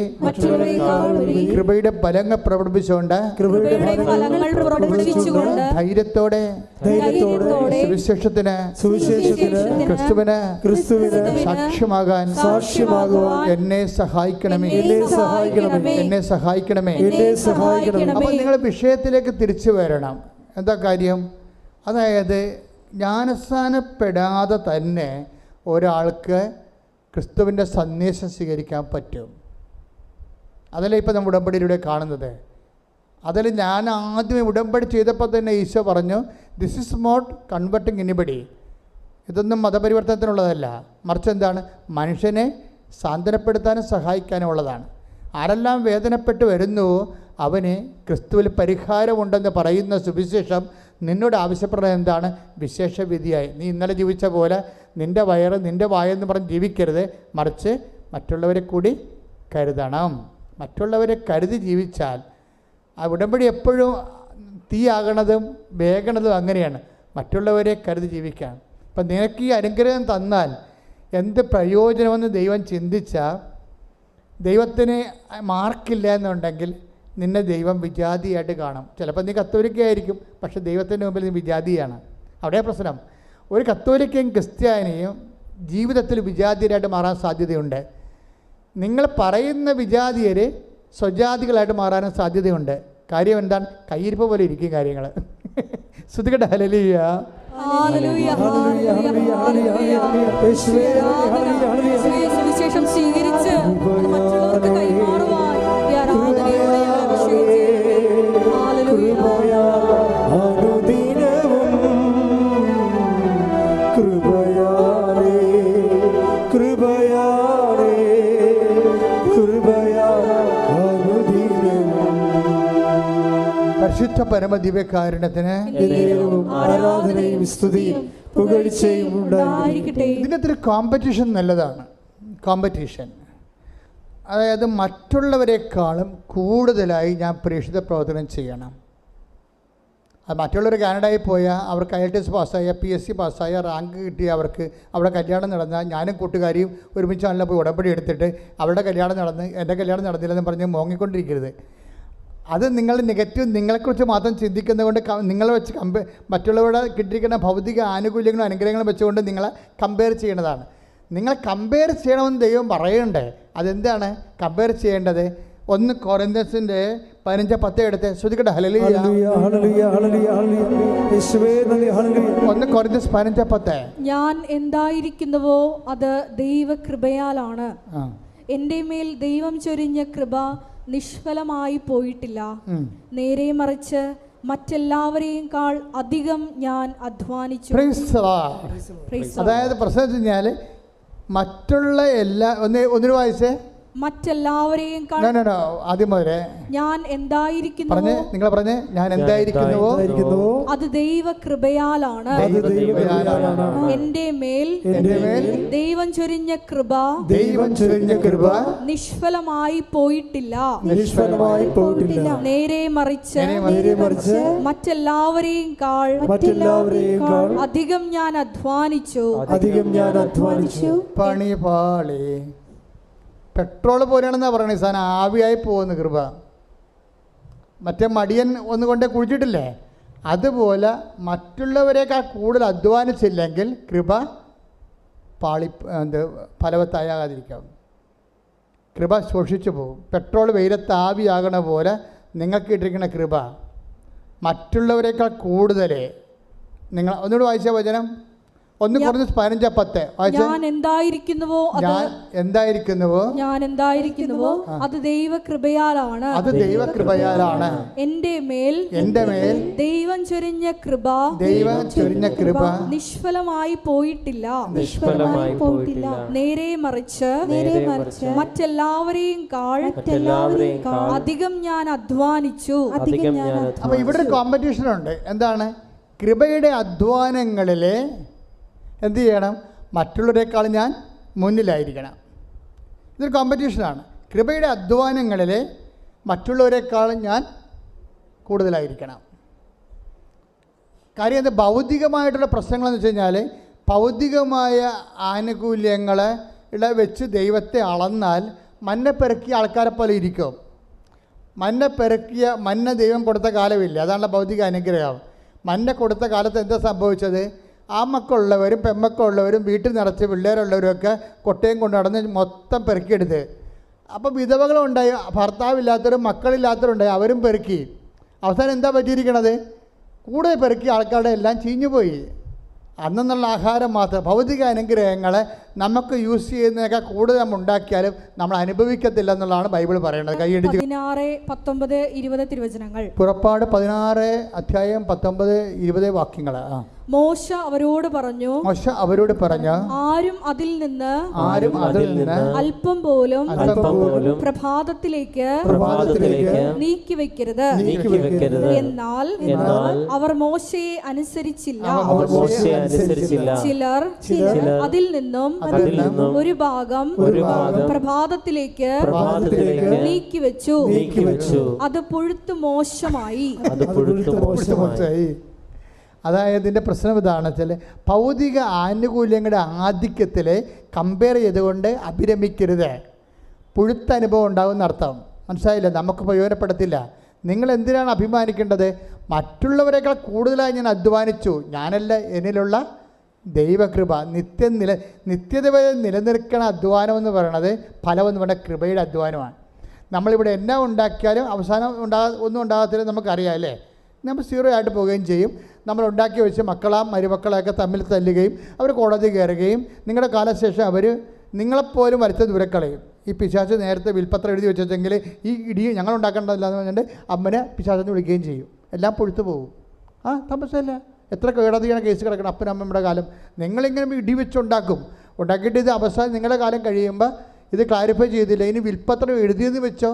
കൃപയുടെ ഫലങ്ങൾ പ്രകടിപ്പിച്ചുകൊണ്ട് ധൈര്യത്തോടെ സുവിശേഷത്തിന് ക്രിസ്തുവിന് സാക്ഷ്യമാകാൻ എന്നെ സഹായിക്കണമേ. അപ്പോൾ നിങ്ങൾ വിഷയത്തിലേക്ക് തിരിച്ചു വരണം. എന്താ കാര്യം? അതായത് ജ്ഞാനസ്നാനപ്പെടാതെ തന്നെ ഒരാൾക്ക് ക്രിസ്തുവിൻ്റെ സന്ദേശം സ്വീകരിക്കാൻ പറ്റും. അതല്ലേ ഇപ്പോൾ നമ്മൾ ഉടമ്പടിയിലൂടെ കാണുന്നത്. അതിൽ ഞാൻ ആദ്യമേ ഉടമ്പടി ചെയ്തപ്പോൾ തന്നെ ഈശോ പറഞ്ഞു, this is not converting anybody. ഇതൊന്നും മതപരിവർത്തനത്തിനുള്ളതല്ല, മറിച്ച് എന്താണ്? മനുഷ്യനെ സാന്ത്വനപ്പെടുത്താനും സഹായിക്കാനും ഉള്ളതാണ്. ആരെല്ലാം വേദനപ്പെട്ട് വരുന്നുവോ അവന് ക്രിസ്തുവിൽ പരിഹാരമുണ്ടെന്ന് പറയുന്ന സുവിശേഷം നിന്നോട് ആവശ്യപ്പെടുന്നത് എന്താണ്? വിശേഷ വിധിയായി. നീ ഇന്നലെ ജീവിച്ച പോലെ നിൻ്റെ വയറ് നിൻ്റെ വായെന്ന് പറഞ്ഞ് ജീവിക്കരുത്, മറിച്ച് മറ്റുള്ളവരെ കൂടി കരുതണം. മറ്റുള്ളവരെ കരുതി ജീവിച്ചാൽ ആ ഉടമ്പടി എപ്പോഴും തീയാകണതും വേഗണതും അങ്ങനെയാണ്. മറ്റുള്ളവരെ കരുതി ജീവിക്കാൻ. അപ്പം നിനക്ക് ഈ അനുഗ്രഹം തന്നാൽ എന്ത് പ്രയോജനമെന്ന് ദൈവം ചിന്തിച്ചാൽ, ദൈവത്തിന് മാർക്കില്ല എന്നുണ്ടെങ്കിൽ നിന്നെ ദൈവം വിജാതിയായിട്ട് കാണും. ചിലപ്പോൾ നീ കത്തോലിക്കയായിരിക്കും, പക്ഷേ ദൈവത്തിൻ്റെ മുമ്പിൽ നീ വിജാതിയാണ്. അവിടെ പ്രശ്നം. ഒരു കത്തോലിക്കയും ക്രിസ്ത്യാനിയും ജീവിതത്തിൽ വിജാതിയരായിട്ട് മാറാൻ സാധ്യതയുണ്ട്. നിങ്ങൾ പറയുന്ന വിജാതിയർ സ്വജാതികളായിട്ട് മാറാനും സാധ്യതയുണ്ട്. കാര്യം എന്താണ്? കയ്യിരിപ്പ് പോലെ ഇരിക്കും കാര്യങ്ങൾ. ശ്രുതികട്ടെ. ഹല്ലേലൂയ. സുവിശേഷം സ്വീകരിച്ച് മറ്റുള്ളവർക്ക് കൈമാറുവാൻ ഈ ആരാധനയോടെ പരിശുദ്ധ പരമദിവ്യകാരുണ്യത്തിന് ആരാധനയും സ്തുതിയും പുകഴ്ചയും ഉണ്ടായിരിക്കട്ടെ. ഇതിനകത്തൊരു കോമ്പറ്റീഷൻ നല്ലതാണ്. കോമ്പറ്റീഷൻ, അതായത് മറ്റുള്ളവരെക്കാളും കൂടുതലായി ഞാൻ പ്രേക്ഷിത പ്രവർത്തനം ചെയ്യണം. അത് മറ്റുള്ളവർ കാനഡയിൽ പോയാൽ അവർക്ക് IELTS പാസ്സായ PSC പാസ്സായ റാങ്ക് കിട്ടിയ അവർക്ക് അവിടെ കല്യാണം നടന്നാൽ ഞാനും കൂട്ടുകാരിയും ഒരുമിച്ചാണല്ലോ പോയി ഉടമ്പടി എടുത്തിട്ട് അവരുടെ കല്യാണം നടന്ന് എൻ്റെ കല്യാണം നടന്നില്ലെന്ന് പറഞ്ഞ് മോങ്ങിക്കൊണ്ടിരിക്കരുത്. അത് നിങ്ങൾ നെഗറ്റീവ് നിങ്ങളെക്കുറിച്ച് മാത്രം ചിന്തിക്കുന്നത് കൊണ്ട് നിങ്ങളെ വെച്ച് മറ്റുള്ളവരുടെ കിട്ടിയിരിക്കുന്ന ഭൗതിക ആനുകൂല്യങ്ങളും അനുഗ്രഹങ്ങളും വെച്ചുകൊണ്ട് നിങ്ങളെ കമ്പയർ ചെയ്യേണ്ടതാണ്. നിങ്ങൾ കമ്പയർ ചെയ്യണമെന്ന് ദൈവം പറയണ്ടേ. അതെന്താണ് കമ്പയർ ചെയ്യേണ്ടത്? 1 കൊരിന്ത്യൻസിൻ്റെ 15:10 എടുത്ത് ശ്രദ്ധിക്കട്ടെ. ഹല്ലേലൂയ ഹല്ലേലൂയ ഹല്ലേലൂയ ഹല്ലേലൂയ യേശുവേ നന്ദി ഹല്ലേലൂയ. 1 കൊരിന്ത്യൻസ് 15:10 ഞാൻ എന്തായിരിക്കുന്നുവോ അത് ദൈവകൃപയാലാണ്. എൻ്റെ മേൽ ദൈവം ചൊരിഞ്ഞ കൃപ നിഷ്ഫലമായി പോയിട്ടില്ല. നേരെ മറിച്ച് മറ്റെല്ലാവരെയും അധികം ഞാൻ അധ്വാനിച്ചു. അതായത് പ്രശ്നം വെച്ച് കഴിഞ്ഞാൽ മറ്റുള്ള എല്ലാ ഒന്നിനു വായിച്ചേ മറ്റെല്ലാവരെയും ആദ്യം മുതലേ ഞാൻ എന്തായിരിക്കുന്നുവോ നിങ്ങൾ പറഞ്ഞേ ഞാൻ എന്തായിരിക്കുന്നുവോ അത് ദൈവകൃപയാലാണ്. എൻ്റെ മേൽ ദൈവം ചൊരിഞ്ഞ കൃപ നിഷ്ഫലമായി പോയിട്ടില്ല. നേരെ മറിച്ച് മറ്റെല്ലാവരെയും അധികം ഞാൻ അധ്വാനിച്ചു. പണിപാളി പെട്രോൾ പോലെയാണെന്നാണ് പറയണത്. ഈ സാധനം ആവിയായി പോകുന്നു കൃപ. മറ്റേ മടിയൻ ഒന്നുകൊണ്ടേ കുഴിച്ചിട്ടില്ലേ, അതുപോലെ മറ്റുള്ളവരെക്കാൾ കൂടുതൽ അധ്വാനിച്ചില്ലെങ്കിൽ കൃപ ഫലവത്താകാതിരിക്കാം. കൃപ ശോഷിച്ചു പോകും. പെട്രോൾ വെയിലത്ത് ആവിയാകണ പോലെ നിങ്ങൾക്ക് ഇട്ടിരിക്കുന്ന കൃപ മറ്റുള്ളവരെക്കാൾ കൂടുതൽ നിങ്ങൾ ഒന്നുകൂടി വായിച്ച വചനം 1 കൊരിന്ത്യൻസ് 15:10 ഞാൻ എന്തായിരിക്കുന്നുവോ അത് ദൈവകൃപയാലാണ്. എൻ്റെ മേൽ ദൈവം ചൊരിഞ്ഞ കൃപ നിഷ്ഫലമായി പോയിട്ടില്ല. നേരെ മറിച്ച് മറ്റെല്ലാവരെയും അധികം ഞാൻ അധ്വാനിച്ചു. അപ്പൊ ഇവിടെ ഒരു കോമ്പറ്റീഷൻ ഉണ്ട്. എന്താണ്? കൃപയുടെ അധ്വാനങ്ങളിലെ എന്ത് ചെയ്യണം? മറ്റുള്ളവരെക്കാൾ ഞാൻ മുന്നിലായിരിക്കണം. ഇതൊരു കോമ്പറ്റീഷനാണ്. കൃപയുടെ അധ്വാനങ്ങളിൽ മറ്റുള്ളവരെക്കാൾ ഞാൻ കൂടുതലായിരിക്കണം. കാര്യം എന്താ? ഭൗതികമായിട്ടുള്ള പ്രശ്നങ്ങളെന്ന് വെച്ച് കഴിഞ്ഞാൽ ഭൗതികമായ ആനുകൂല്യങ്ങളെ വെച്ച് ദൈവത്തെ അളന്നാൽ മന്ന പെറുക്കിയ ആൾക്കാരെ പോലെ ഇരിക്കും. മന്ന ദൈവം കൊടുത്ത കാലമില്ല. അതാണല്ലോ ഭൗതിക അനുഗ്രഹം. മന്ന കൊടുത്ത കാലത്ത് എന്താ സംഭവിച്ചത്? ആ മക്കളുള്ളവരും പെമ്മക്കളുള്ളവരും വീട്ടിൽ നിറച്ച് പിള്ളേരുള്ളവരുമൊക്കെ കൊട്ടയും കൊണ്ട് നടന്ന് മൊത്തം പെറുക്കിയെടുത്ത്. അപ്പോൾ വിധവകളുണ്ടായി, ഭർത്താവില്ലാത്തവരും മക്കളില്ലാത്തവരുണ്ടായി, അവരും പെറുക്കി. അവസാനം എന്താ പറ്റിയിരിക്കണത്? കൂടുതൽ പെറുക്കിയ ആൾക്കാരുടെ എല്ലാം ചീഞ്ഞുപോയി. അന്നുള്ള ആഹാരം മാത്രം. ഭൗതിക അനുഗ്രഹങ്ങളെ നമുക്ക് യൂസ് ചെയ്യുന്നതിനേക്കാൾ കൂടുതൽ നമ്മൾ ഉണ്ടാക്കിയാലും നമ്മൾ അനുഭവിക്കത്തില്ല എന്നുള്ളതാണ് ബൈബിൾ പറയുന്നത്. കൈയടിച്ച് 16:19-20 തിരുവചനങ്ങൾ. പുറപ്പാട് 16:19-20 വാക്യങ്ങൾ. മോശ അവരോട് പറഞ്ഞു, ആരും അതിൽ നിന്ന് അല്പം പോലും പ്രഭാതത്തിലേക്ക് നീക്കി വെക്കരുത്. എന്നാൽ അവർ മോശയെ അനുസരിച്ചില്ല. ചിലർ അതിൽ നിന്നും ഒരു ഭാഗം പ്രഭാതത്തിലേക്ക് നീക്കി വെച്ചു. അത് പുഴുത്തു മോശമായി. അതായത് ഇതിൻ്റെ പ്രശ്നം ഇതാണ് വെച്ചാൽ ഭൗതിക ആനുകൂല്യങ്ങളുടെ ആധിക്യത്തിൽ കമ്പയർ ചെയ്തുകൊണ്ട് അഭിരമിക്കരുത്. പുഴുത്ത അനുഭവം ഉണ്ടാകുമെന്ന് അർത്ഥം. മനസ്സിലായില്ല? നമുക്ക് പ്രയോജനപ്പെടത്തില്ല. നിങ്ങൾ എന്തിനാണ് അഭിമാനിക്കേണ്ടത്? മറ്റുള്ളവരെക്കാൾ കൂടുതലായി ഞാൻ അധ്വാനിച്ചു. ഞാനല്ല, എന്നിലുള്ള ദൈവകൃപ. നിത്യത വരെ നിലനിൽക്കണ അധ്വാനം എന്ന് പറയണത് ഫലമെന്ന് പറഞ്ഞാൽ കൃപയുടെ അധ്വാനമാണ്. നമ്മളിവിടെ എന്നാ ഉണ്ടാക്കിയാലും അവസാനം ഒന്നും ഉണ്ടാകത്തില്ല. നമുക്കറിയാം അല്ലേ? നമ്മൾ 0 ആയിട്ട് പോവുകയും ചെയ്യും. നമ്മൾ ഉണ്ടാക്കി വെച്ച് മരുമക്കളെയൊക്കെ തമ്മിൽ തല്ലുകയും അവർ കോടതി കയറുകയും നിങ്ങളുടെ കാലശേഷം അവർ നിങ്ങളെപ്പോലും വരുത്ത ദൂരക്കളയും. ഈ പിശാച് നേരത്തെ വിൽപ്പത്രം എഴുതി വെച്ചെങ്കിൽ ഈ ഇടി ഞങ്ങൾ ഉണ്ടാക്കേണ്ടതില്ല എന്ന് പറഞ്ഞിട്ട് അമ്മനെ പിശാചെന്ന് വിളിക്കുകയും ചെയ്യും. എല്ലാം പൊഴുത്തു പോകും. തമസല്ല. എത്ര കോടതിയാണ് കേസ് കിടക്കണം അപ്പനമ്മയുടെ കാലം. നിങ്ങളിങ്ങനെ ഇടി ഉണ്ടാക്കിയിട്ട് ഇത് അവസാനം നിങ്ങളുടെ കാലം കഴിയുമ്പോൾ ഇത് ക്ലാരിഫൈ ചെയ്തില്ല. ഇനി വിൽപ്പത്രം എഴുതിയെന്ന് വെച്ചോ.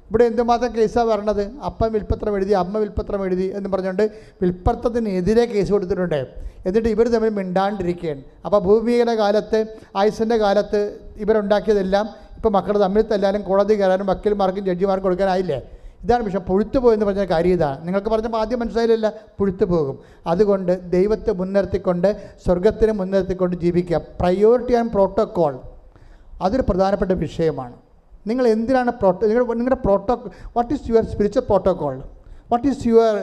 ഇവിടെ എന്തുമാത്രം കേസാണ് വരണത്? അപ്പൻ വിൽപ്പത്രം എഴുതി, അമ്മ വിൽപ്പത്രം എഴുതി എന്ന് പറഞ്ഞുകൊണ്ട് വിൽപ്പത്രത്തിനെതിരെ കേസ് കൊടുത്തിട്ടുണ്ട്. എന്നിട്ട് ഇവർ തമ്മിൽ മിണ്ടാണ്ടിരിക്കുകയാണ്. അപ്പോൾ ഭൂമിയുടെ കാലത്ത്, ആയുസിൻ്റെ കാലത്ത് ഇവരുണ്ടാക്കിയതെല്ലാം ഇപ്പോൾ മക്കൾ തമ്മിൽ തല്ലാനും കോടതി കയറാനും വക്കീൽമാർക്കും ജഡ്ജിമാർക്കും കൊടുക്കാനായില്ലേ? ഇതാണ് വിഷയം. പുഴുത്തു പോയെന്ന് പറഞ്ഞ കാര്യം ഇതാണ്. നിങ്ങൾക്ക് പറഞ്ഞപ്പോൾ ആദ്യം മനസ്സിലായില്ല, പുഴുത്തു പോകും. അതുകൊണ്ട് ദൈവത്തെ മുൻനിർത്തിക്കൊണ്ട്, സ്വർഗത്തിനെ മുൻനിർത്തിക്കൊണ്ട് ജീവിക്കുക. പ്രയോറിറ്റി ആൻഡ് പ്രോട്ടോക്കോൾ അതൊരു പ്രധാനപ്പെട്ട വിഷയമാണ്. നിങ്ങൾ എന്തിനാണ് നിങ്ങളുടെ what is your spiritual protocol, what is your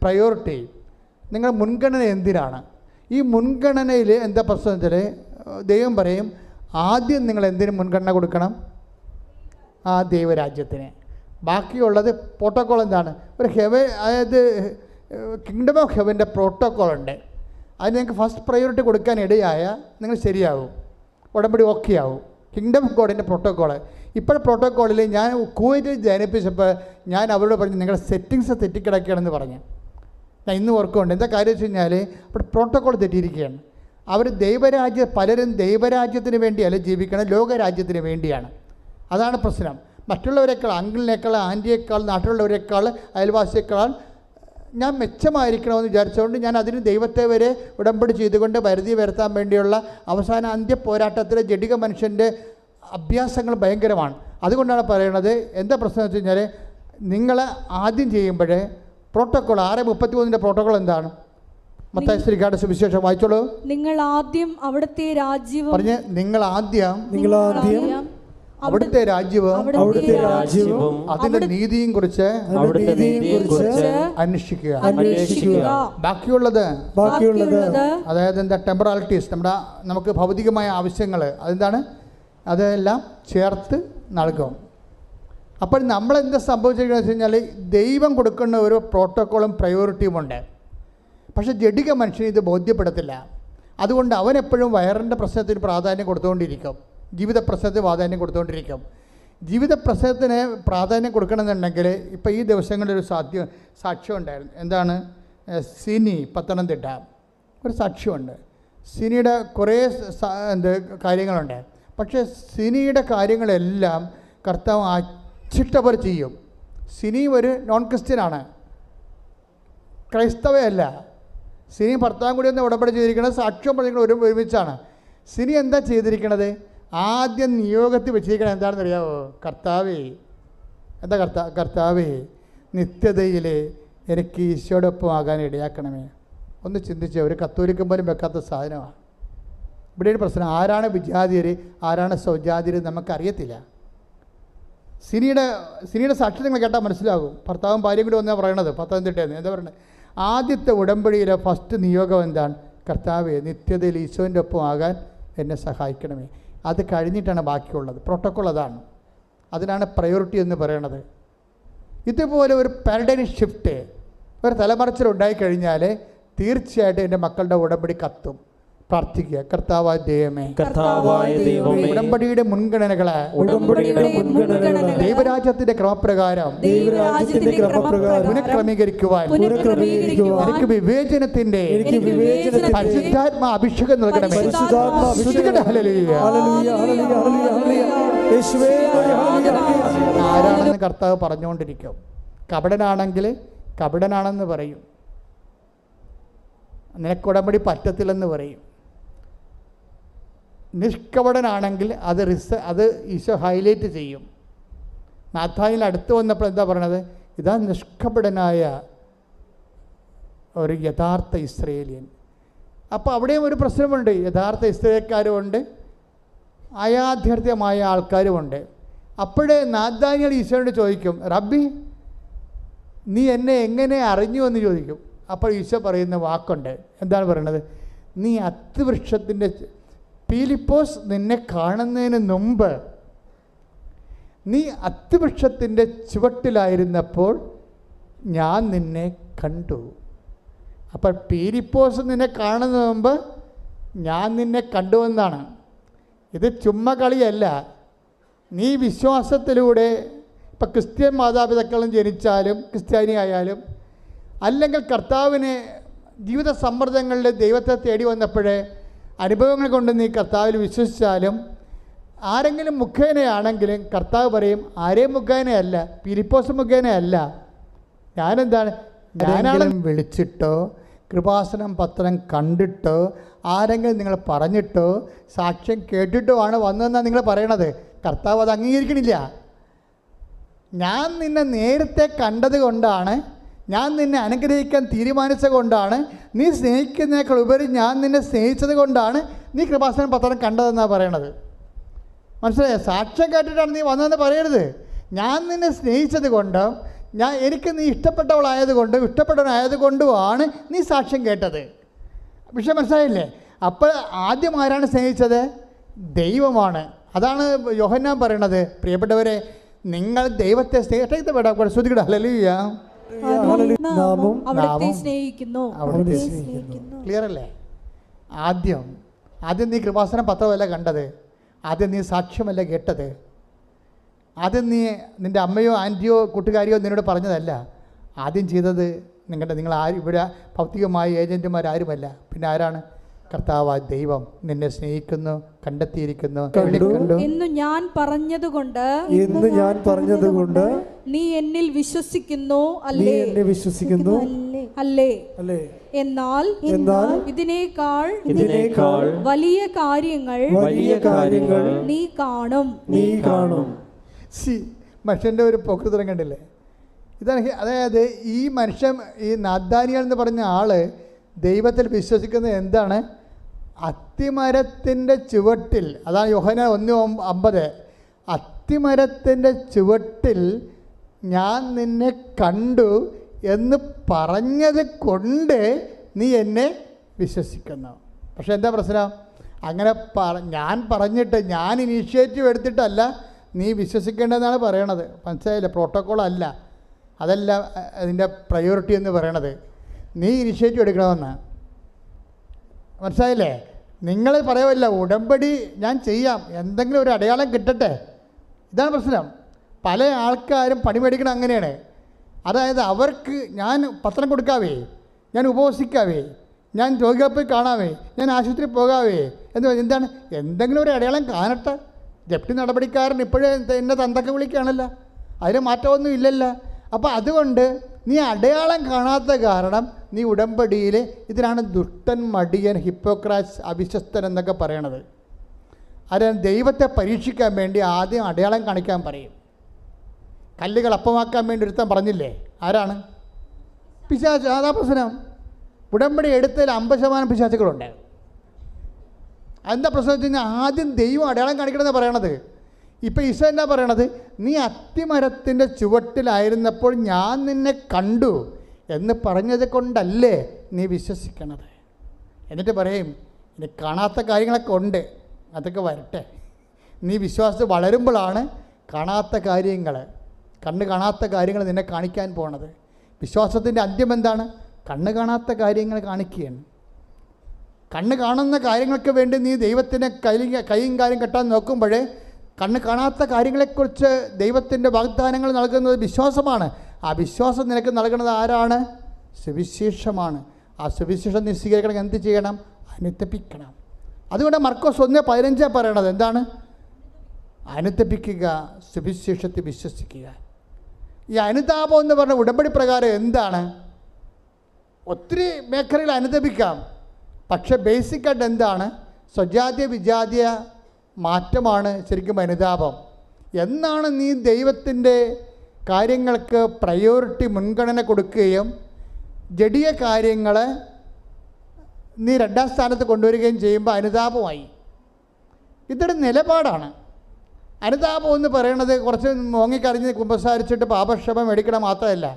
priority, നിങ്ങളുടെ മുൻഗണന എന്തിനാണ്? ഈ മുൻഗണനയിൽ എന്താ പ്രശ്നം വെച്ചാൽ ദൈവം പറയും, ആദ്യം നിങ്ങൾ എന്തിനു മുൻഗണന കൊടുക്കണം? ആ ദൈവരാജ്യത്തിന്. ബാക്കിയുള്ളത് പ്രോട്ടോക്കോൾ എന്താണ്? ഒരു അതായത് കിങ്ഡം ഓഫ് ഹെവൻ്റെ പ്രോട്ടോക്കോൾ ഉണ്ട്. അത് നിങ്ങൾക്ക് ഫസ്റ്റ് പ്രയോറിറ്റി കൊടുക്കാൻ ഇടയായ നിങ്ങൾ ശരിയാവും, ഉടമ്പടി ഓക്കെ ആവും. കിങ്ഡം ഓഫ് ഗോഡിൻ്റെ പ്രോട്ടോക്കോള്. ഇപ്പോൾ പ്രോട്ടോക്കോളിൽ ഞാൻ കുവൈറ്റിൽ ജനിപ്പിച്ചപ്പോൾ ഞാൻ അവരോട് പറഞ്ഞു, നിങ്ങളുടെ സെറ്റിങ്സ് തെറ്റിക്കിടക്കുകയാണെന്ന് പറഞ്ഞു. ഞാൻ ഇന്ന് ഓർക്കുന്നുണ്ട്. എന്താ കാര്യം വെച്ച് കഴിഞ്ഞാൽ അവിടെ പ്രോട്ടോക്കോൾ തെറ്റിയിരിക്കുകയാണ്. അവർ പലരും ദൈവരാജ്യത്തിന് വേണ്ടിയല്ല ജീവിക്കണം, ലോകരാജ്യത്തിന് വേണ്ടിയാണ്. അതാണ് പ്രശ്നം. മറ്റുള്ളവരെക്കാൾ, അങ്കിളിനേക്കാൾ, ആൻറ്റിയേക്കാൾ, നാട്ടിലുള്ളവരെക്കാൾ, അയൽവാസിയേക്കാൾ ഞാൻ മെച്ചമായിരിക്കണമെന്ന് വിചാരിച്ചുകൊണ്ട് ഞാൻ അതിന് ദൈവത്തെ വരെ ഉടമ്പടി ചെയ്തുകൊണ്ട് വരുതി വരുത്താൻ വേണ്ടിയുള്ള അവസാന അന്ത്യ പോരാട്ടത്തിലെ ജഡിക മനുഷ്യൻ്റെ അഭ്യാസങ്ങൾ ഭയങ്കരമാണ്. അതുകൊണ്ടാണ് പറയണത്, എന്താ പ്രശ്നം വെച്ച് കഴിഞ്ഞാൽ നിങ്ങൾ ആദ്യം ചെയ്യുമ്പോൾ പ്രോട്ടോക്കോൾ 6:33 പ്രോട്ടോക്കോൾ എന്താണ്? മത്തായി ശ്രീകാട് സുവിശേഷം വായിച്ചോളൂ. നിങ്ങൾ ആദ്യം അവിടുത്തെ രാജ്യവും പറഞ്ഞ്, നിങ്ങൾ ആദ്യം അവിടുത്തെ രാജ്യവും അതിന്റെ നീതിയും കുറിച്ച് അന്വേഷിക്കുക. ബാക്കിയുള്ളത് അതായത് എന്താ, ടെമ്പറാലിറ്റീസ്, നമുക്ക് ഭൗതികമായ ആവശ്യങ്ങൾ അതെന്താണ്, അതെല്ലാം ചേർത്ത് നൽകും. അപ്പോൾ നമ്മളെന്താ സംഭവിച്ചിരിക്കുന്നത് വെച്ച് കഴിഞ്ഞാൽ ദൈവം കൊടുക്കുന്ന ഒരു പ്രോട്ടോക്കോളും പ്രയോറിറ്റിയും ഉണ്ട്. പക്ഷേ ജഡിക മനുഷ്യന് ഇത് ബോധ്യപ്പെടത്തില്ല. അതുകൊണ്ട് അവനെപ്പോഴും വയറിൻ്റെ പ്രശ്നത്തിന് പ്രാധാന്യം കൊടുത്തുകൊണ്ടിരിക്കും, ജീവിത പ്രശ്നത്തിന് പ്രാധാന്യം കൊടുത്തുകൊണ്ടിരിക്കും. ജീവിത പ്രശ്നത്തിന് പ്രാധാന്യം കൊടുക്കണമെന്നുണ്ടെങ്കിൽ ഇപ്പോൾ ഈ ദിവസങ്ങളിലൊരു സാക്ഷ്യം ഉണ്ടായിരുന്നു. എന്താണ്? സിനി, പത്തനംതിട്ട ഒരു സാക്ഷ്യമുണ്ട്. സിനിയുടെ കുറേ കാര്യങ്ങളുണ്ട്. പക്ഷേ സിനിയുടെ കാര്യങ്ങളെല്ലാം കർത്താവ് അച്ചിട്ടവർ ചെയ്യും. സിനി ഒരു നോൺ ക്രിസ്ത്യനാണ്, ക്രൈസ്തവയല്ല. സിനി ഭർത്താവും കൂടി ഒന്ന് ഉടമ്പടി ചെയ്തിരിക്കുന്നത്, സാക്ഷ്യം പറഞ്ഞിരിക്കുന്നത് ഒരുമിച്ചാണ്. സിനി എന്താ ചെയ്തിരിക്കണത്? ആദ്യം നിയോഗത്തിൽ വെച്ചിരിക്കണത് എന്താണെന്ന് അറിയാമോ? കർത്താവേ, എന്താ കർത്താവേ, നിത്യതയിൽ എനിക്ക് ഈശോടൊപ്പം ആകാൻ ഇടയാക്കണമേ. ഒന്ന് ചിന്തിച്ചേ, ഒരു കത്തോലിക്കൻ പോലും വെക്കാത്ത സാധനമാണ്. ഇവിടെയൊരു പ്രശ്നം, ആരാണ് വിജാതിയർ, ആരാണ് സ്വജാതിയർ നമുക്കറിയത്തില്ല. സിനിയുടെ സാക്ഷ്യം നിങ്ങൾ കേട്ടാൽ മനസ്സിലാകും. ഭർത്താവും ഭാര്യയും കൂടി വന്നാണ് പറയണത്, പത്തനംതിട്ടയെന്ന്. എന്താ പറയണത്? ആദ്യത്തെ ഉടമ്പടിയിലെ ഫസ്റ്റ് നിയോഗം എന്താണ്? കർത്താവേ, നിത്യതയിൽ ഈശോൻ്റെ ഒപ്പം ആകാൻ എന്നെ സഹായിക്കണമേ. അത് കഴിഞ്ഞിട്ടാണ് ബാക്കിയുള്ളത്. പ്രോട്ടോക്കോൾ അതാണ്. അതിനാണ് പ്രയോറിറ്റി എന്ന് പറയണത്. ഇതുപോലെ ഒരു പാരഡൈം ഷിഫ്റ്റ്, ഒരു തലമറിച്ചിലുണ്ടായിക്കഴിഞ്ഞാൽ തീർച്ചയായിട്ടും എൻ്റെ മക്കളുടെ ഉടമ്പടി കത്തും. പ്രാർത്ഥിക്കുക. കർത്താവായ ദൈവമേ, ഉടമ്പടിയുടെ മുൻഗണനകളെ ദൈവരാജ്യത്തിന്റെ ക്രമപ്രകാരം പുനഃക്രമീകരിക്കുവാൻ എനിക്ക് വിവേചനത്തിന്റെ പരിശുദ്ധാത്മാ അഭിഷേകം നൽകണമേ. ആരാണെന്ന് കർത്താവ് പറഞ്ഞുകൊണ്ടിരിക്കും. കപടനാണെങ്കിൽ കപടനാണെന്ന് പറയും, നിനക്ക് ഉടമ്പടി പറ്റത്തില്ലെന്ന് പറയും. നിഷ്കപടനാണെങ്കിൽ അത് ഈശോ ഹൈലൈറ്റ് ചെയ്യും. നാഥാനിൽ അടുത്ത് വന്നപ്പോൾ എന്താ പറയണത്? ഇതാ നിഷ്കപടനായ ഒരു യഥാർത്ഥ ഇസ്രയേലിയൻ. അപ്പോൾ അവിടെയും ഒരു പ്രശ്നമുണ്ട്. യഥാർത്ഥ ഇസ്രയേൽക്കാരുമുണ്ട്, അയാഥാർത്ഥ്യമായ ആൾക്കാരുമുണ്ട്. അപ്പോഴേ നാഥാനിൽ ഈശോയോട് ചോദിക്കും, റബ്ബി നീ എന്നെ എങ്ങനെ അറിഞ്ഞു എന്ന് ചോദിക്കും. അപ്പോൾ ഈശോ പറയുന്ന വാക്കുണ്ട്. എന്താണ് പറയണത്? നീ അത്തിവൃക്ഷത്തിൻ്റെ പീലിപ്പോസ് നിന്നെ കാണുന്നതിന് മുമ്പ് നീ അത്തിവൃക്ഷത്തിൻ്റെ ചുവട്ടിലായിരുന്നപ്പോൾ ഞാൻ നിന്നെ കണ്ടു. അപ്പോൾ പീലിപ്പോസ് നിന്നെ കാണുന്നതിന് മുമ്പ് ഞാൻ നിന്നെ കണ്ടുവെന്നാണ്. ഇത് ചുമ്മാ കളിയല്ല. നീ വിശ്വാസത്തിലൂടെ, ഇപ്പം ക്രിസ്ത്യൻ മാതാപിതാക്കളും ജനിച്ചാലും ക്രിസ്ത്യാനി ആയാലും, അല്ലെങ്കിൽ കർത്താവിനെ ജീവിത സമ്മർദ്ദങ്ങളിൽ ദൈവത്തെ തേടി വന്നപ്പോഴേ അനുഭവങ്ങൾ കൊണ്ട് നീ കർത്താവിൽ വിശ്വസിച്ചാലും, ആരെങ്കിലും മുഖേനയാണെങ്കിലും കർത്താവ് പറയും, ആരെയും മുഖേനയല്ല, പീലിപ്പോസ് മുഖേനയല്ല, ഞാനെന്താണ്, ഞാനാണെങ്കിലും വിളിച്ചിട്ടോ കൃപാസനം പത്രം കണ്ടിട്ടോ ആരെങ്കിലും നിങ്ങൾ പറഞ്ഞിട്ടോ സാക്ഷ്യം കേട്ടിട്ടോ ആണ് വന്നതെന്നാണ് നിങ്ങൾ പറയണത്. കർത്താവ് അത് അംഗീകരിക്കണില്ല. ഞാൻ നിന്നെ നേരത്തെ കണ്ടത് കൊണ്ടാണ്, ഞാൻ നിന്നെ അനുഗ്രഹിക്കാൻ തീരുമാനിച്ചത് കൊണ്ടാണ്, നീ സ്നേഹിക്കുന്നതിനേക്കാൾ ഉപരി ഞാൻ നിന്നെ സ്നേഹിച്ചത് കൊണ്ടാണ് നീ കൃപാസന പത്രം കണ്ടതെന്നാണ് പറയണത്. മനസ്സിലായോ? സാക്ഷ്യം കേട്ടിട്ടാണ് നീ വന്നതെന്ന് പറയരുത്. ഞാൻ നിന്നെ സ്നേഹിച്ചത് കൊണ്ടും എനിക്ക് നീ ഇഷ്ടപ്പെട്ടവളായതുകൊണ്ടും ഇഷ്ടപ്പെട്ടവനായതുകൊണ്ടുമാണ് നീ സാക്ഷ്യം കേട്ടത്. വിഷയം മനസ്സിലായില്ലേ? അപ്പോൾ ആദ്യം ആരാണ് സ്നേഹിച്ചത്? ദൈവമാണ്. അതാണ് യോഹന്നാൻ പറയണത്, പ്രിയപ്പെട്ടവരെ, നിങ്ങൾ ദൈവത്തെ സ്നേഹിക്കട്ടെ. ഹല്ലേലൂയ. നാമം അവിടുത്തെ സ്നേഹിക്കുന്നു. ക്ലിയർ അല്ലേ? ആദ്യം നീ കൃപാസന പത്രമല്ല കണ്ടത്, ആദ്യം നീ സാക്ഷ്യമല്ല കേട്ടത്, ആദ്യം നിൻ്റെ അമ്മയോ ആൻറ്റിയോ കൂട്ടുകാരിയോ നിന്നോട് പറഞ്ഞതല്ല. ആദ്യം ചെയ്തത് നിങ്ങൾ ആരും ഇവിടെ ഭൗതികമായ ഏജൻറ്റുമാരാരുമല്ല, പിന്നെ ആരാണ്? കർത്താവായ ദൈവം നിന്നെ സ്നേഹിക്കുന്നു, കണ്ടെത്തിയിരിക്കുന്നു, കണ്ടു എന്ന് ഞാൻ പറഞ്ഞതുകൊണ്ട് നീ എന്നിൽ വിശ്വസിക്കുന്നു അല്ലേ? വിശ്വസിക്കുന്നു അല്ലേ? അല്ലേ? എന്നാൽ ഇതിനേക്കാൾ വലിയ കാര്യങ്ങൾ നീ കാണും. മനുഷ്യൻ്റെ ഒരു പോക്കൃതരം കണ്ടില്ലേ? ഇതാണ്. അതായത് ഈ മനുഷ്യൻ, ഈ നാഥാനിയൽ എന്ന് പറഞ്ഞ ആള് ദൈവത്തിൽ വിശ്വസിക്കുന്നത് എന്താണ്? അത്തിമരത്തിൻ്റെ ചുവട്ടിൽ, അതാണ് യോഹന്നാൻ 1:50, അത്തിമരത്തിൻ്റെ ചുവട്ടിൽ ഞാൻ നിന്നെ കണ്ടു എന്ന് പറഞ്ഞത് കൊണ്ട് നീ എന്നെ വിശ്വസിക്കുന്നു. പക്ഷെ എന്താ പ്രശ്നം? അങ്ങനെ ഞാൻ പറഞ്ഞിട്ട്, ഞാൻ ഇനീഷ്യേറ്റീവ് എടുത്തിട്ടല്ല നീ വിശ്വസിക്കേണ്ടതെന്നാണ് പറയണത്. മനസ്സിലായില്ല? പ്രോട്ടോക്കോളല്ല, അതല്ല അതിൻ്റെ പ്രയോറിറ്റി എന്ന് പറയണത്. നീ ഇനിഷ്യേറ്റീവ് എടുക്കണമെന്ന്. മനസ്സിലായില്ലേ? നിങ്ങൾ പറയുമല്ല, ഉടമ്പടി ഞാൻ ചെയ്യാം, എന്തെങ്കിലും ഒരു അടയാളം കിട്ടട്ടെ. ഇതാണ് പ്രശ്നം. പല ആൾക്കാരും പണി മേടിക്കണം അങ്ങനെയാണ്. അതായത് അവർക്ക് ഞാൻ പത്രം കൊടുക്കാവേ, ഞാൻ ഉപവസിക്കാവേ, ഞാൻ രോഗികളെ പോയി കാണാവേ, ഞാൻ ആശുപത്രിയിൽ പോകാവേ എന്താണ്? എന്തെങ്കിലും ഒരു അടയാളം കാണട്ടെ. ജപ്തി നടപടിക്കാരൻ ഇപ്പോഴും എന്നെ തന്തക്ക വിളിക്കുകയാണല്ലോ, അതിന് മാറ്റമൊന്നും ഇല്ലല്ലോ. അപ്പോൾ അതുകൊണ്ട് നീ അടയാളം കാണാത്ത കാരണം നീ ഉടമ്പടിയിൽ, ഇതിനാണ് ദുഷ്ടൻ, മടിയൻ, ഹിപ്പോക്രാറ്റ്സ്, അവിശ്വസ്തൻ എന്നൊക്കെ പറയണത്. അത് ദൈവത്തെ പരീക്ഷിക്കാൻ വേണ്ടി ആദ്യം അടയാളം കാണിക്കാൻ പറയും. കല്ലുകൾ അപ്പമാക്കാൻ വേണ്ടി ഒരുത്തൻ പറഞ്ഞില്ലേ? ആരാണ്? പിശാച്. അതാ പ്രശ്നം. ഉടമ്പടി എടുത്തതിൽ 50% പിശാചുകളുണ്ട്. എന്താ പ്രശ്നം വെച്ച് കഴിഞ്ഞാൽ ആദ്യം ദൈവം അടയാളം കാണിക്കണമെന്നാണ് പറയണത്. ഇപ്പം ഈശോ എന്നാ പറയണത്? നീ അത്തിമരത്തിൻ്റെ ചുവട്ടിലായിരുന്നപ്പോൾ ഞാൻ നിന്നെ കണ്ടു എന്ന് പറഞ്ഞത് കൊണ്ടല്ലേ നീ വിശ്വസിക്കണത്. എന്നിട്ട് പറയും, ഇനി കാണാത്ത കാര്യങ്ങളൊക്കെ ഉണ്ട്, അതൊക്കെ വരട്ടെ. നീ വിശ്വാസത്തിൽ വളരുമ്പോഴാണ് കാണാത്ത കാര്യങ്ങൾ, കണ്ണ് കാണാത്ത കാര്യങ്ങൾ നിന്നെ കാണിക്കാൻ പോണത്. വിശ്വാസത്തിൻ്റെ അന്ത്യം എന്താണ്? കണ്ണ് കാണാത്ത കാര്യങ്ങൾ കാണിക്കുകയാണ്. കണ്ണ് കാണുന്ന കാര്യങ്ങൾക്ക് വേണ്ടി നീ ദൈവത്തിൻ്റെ കൈയും കാര്യം കെട്ടാൻ നോക്കുമ്പോഴേ കണ്ണ് കാണാത്ത കാര്യങ്ങളെക്കുറിച്ച് ദൈവത്തിൻ്റെ വാഗ്ദാനങ്ങൾ നൽകുന്നത് വിശ്വാസമാണ്. ആ വിശ്വാസം നിനക്ക് നൽകുന്നത് ആരാണ്? സുവിശേഷമാണ്. ആ സുവിശേഷം നീ സ്വീകരിക്കണം. എന്ത് ചെയ്യണം? അനുതപിക്കണം. അതുകൊണ്ട് മർക്കോസ് 1:15 പറയണത് എന്താണ്? അനുതപിക്കുക, സുവിശേഷത്തെ വിശ്വസിക്കുക. ഈ അനുതാപം എന്ന് പറഞ്ഞ ഉടമ്പടി പ്രകാരം എന്താണ്? ഒത്തിരി മേഖലയിൽ അനുതപിക്കാം, പക്ഷെ ബേസിക്കായിട്ട് എന്താണ്? സ്വജാതീയ വിജാതീയ മാറ്റമാണ് ശരിക്കും അനുതാപം. എന്നാണ് നീ ദൈവത്തിൻ്റെ കാര്യങ്ങൾക്ക് പ്രയോറിറ്റി, മുൻഗണന കൊടുക്കുകയും ജഡീയ കാര്യങ്ങൾ നീ 2ാം സ്ഥാനത്ത് കൊണ്ടുവരികയും ചെയ്യുമ്പോൾ അനുതാപമായി. ഇതൊരു നിലപാടാണ്. അനുതാപം എന്ന് പറയുന്നത് കുറച്ച് മോങ്ങിക്കറിഞ്ഞ് കുമ്പസാരിച്ചിട്ട് പാപക്ഷമ മേടിക്കണം മാത്രമല്ല,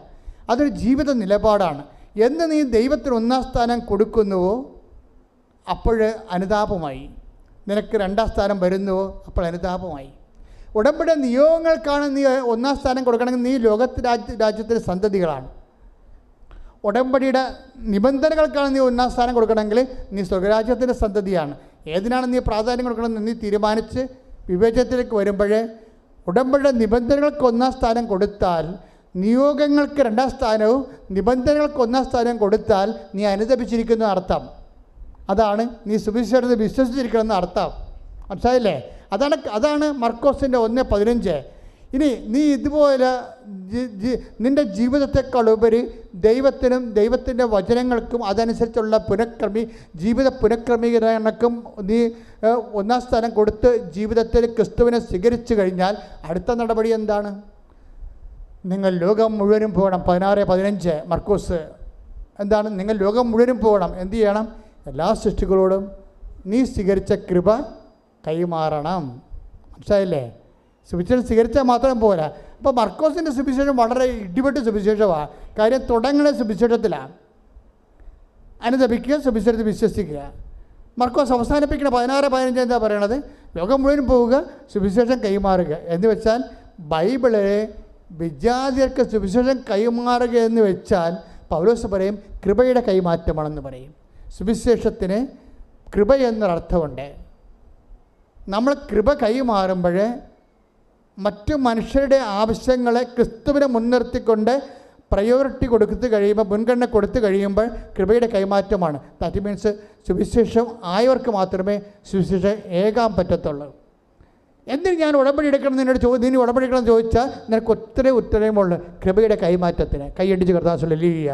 അതൊരു ജീവിത നിലപാടാണ്. എന്ന് നീ ദൈവത്തിന് 1ാം സ്ഥാനം കൊടുക്കുന്നുവോ അപ്പോൾ അനുതാപമായി. നിനക്ക് 2ാം സ്ഥാനം വരുന്നുവോ അപ്പോൾ അനുതാപമായി. ഉടമ്പടി നിയോഗങ്ങൾക്കാണ് നീ 1ാം സ്ഥാനം കൊടുക്കണമെങ്കിൽ നീ രാജ്യത്തിൻ്റെ സന്തതികളാണ്. ഉടമ്പടിയുടെ നിബന്ധനകൾക്കാണ് നീ 1ാം സ്ഥാനം കൊടുക്കണമെങ്കിൽ നീ സ്വർഗരാജ്യത്തിൻ്റെ സന്തതിയാണ്. ഏതിനാണ് നീ പ്രാധാന്യം കൊടുക്കണമെന്ന് നീ തീരുമാനിച്ച് വിവേചനത്തിലേക്ക് വരുമ്പോൾ ഉടമ്പടിയുടെ നിബന്ധനകൾക്ക് 1ാം സ്ഥാനം കൊടുത്താൽ, നിയോഗങ്ങൾക്ക് 2ാം സ്ഥാനവും നിബന്ധനകൾക്ക് 1ാം സ്ഥാനവും കൊടുത്താൽ നീ അനുതപിച്ചിരിക്കുന്ന അർത്ഥം. അതാണ് നീ സുവിശേഷത്തെ വിശ്വസിച്ചിരിക്കണമെന്ന് അർത്ഥം. മനസ്സിലായില്ലേ? അതാണ് മർക്കോസിൻ്റെ 1:15. ഇനി നീ ഇതുപോലെ നിൻ്റെ ഉപരി ദൈവത്തിനും ദൈവത്തിൻ്റെ വചനങ്ങൾക്കും അതനുസരിച്ചുള്ള ജീവിത പുനഃക്രമീകരണക്കും നീ 1ാം സ്ഥാനം കൊടുത്ത് ജീവിതത്തിൽ ക്രിസ്തുവിനെ സ്വീകരിച്ചു കഴിഞ്ഞാൽ അടുത്ത നടപടി എന്താണ്? നിങ്ങൾ ലോകം മുഴുവനും പോകണം. 16:15 മർക്കോസ്. എന്താണ്? നിങ്ങൾ ലോകം മുഴുവനും പോകണം. എന്ത് ചെയ്യണം? എല്ലാ സൃഷ്ടികളോടും നീ സ്വീകരിച്ച കൃപ കൈമാറണം. മനസ്സിലായില്ലേ? സുവിശേഷം സ്വീകരിച്ചാൽ മാത്രം പോരാ. അപ്പോൾ മർക്കോസിൻ്റെ സുവിശേഷം വളരെ ഇടിപെട്ട് സുവിശേഷമാണ്. കാര്യം തുടങ്ങുന്ന സുവിശേഷത്തിലാണ്. അനുദപിക്കുക, സുവിശേഷത്തിൽ വിശ്വസിക്കുക. മർക്കോസ് അവസാനിപ്പിക്കുന്ന 16:15 എന്താ പറയണത്? ലോകം മുഴുവൻ പോവുക, സുവിശേഷം കൈമാറുക. എന്ന് വെച്ചാൽ ബൈബിളിലെ വിജാതിയർക്ക് സുവിശേഷം കൈമാറുക എന്ന് വെച്ചാൽ പൗലോസ് പറയും കൃപയുടെ കൈമാറ്റമാണെന്ന് പറയും. സുവിശേഷത്തിന് കൃപ എന്നൊരർത്ഥമുണ്ട്. നമ്മൾ കൃപ കൈമാറുമ്പോൾ മറ്റു മനുഷ്യരുടെ ആവശ്യങ്ങളെ ക്രിസ്തുവിനെ മുൻനിർത്തിക്കൊണ്ട് പ്രയോറിറ്റി കൊടുത്തു കഴിയുമ്പോൾ, മുൻഗണന കൊടുത്തു കഴിയുമ്പോൾ കൃപയുടെ കൈമാറ്റമാണ്. ദാറ്റ് മീൻസ് സുവിശേഷം ആയവർക്ക് മാത്രമേ സുവിശേഷം ഏകാൻ പറ്റത്തുള്ളൂ. എന്തിന് ഞാൻ ഉടമ്പടി എടുക്കണം നിന്നോട് നീ ഉടമ്പടി എടുക്കണം എന്ന് ചോദിച്ചാൽ നിനക്ക് ഒത്തിരി ഉത്തരമുള്ളൂ കൃപയുടെ കൈമാറ്റത്തിന്. കൈയടിച്ച് കർത്താവ് ഹല്ലേലൂയ.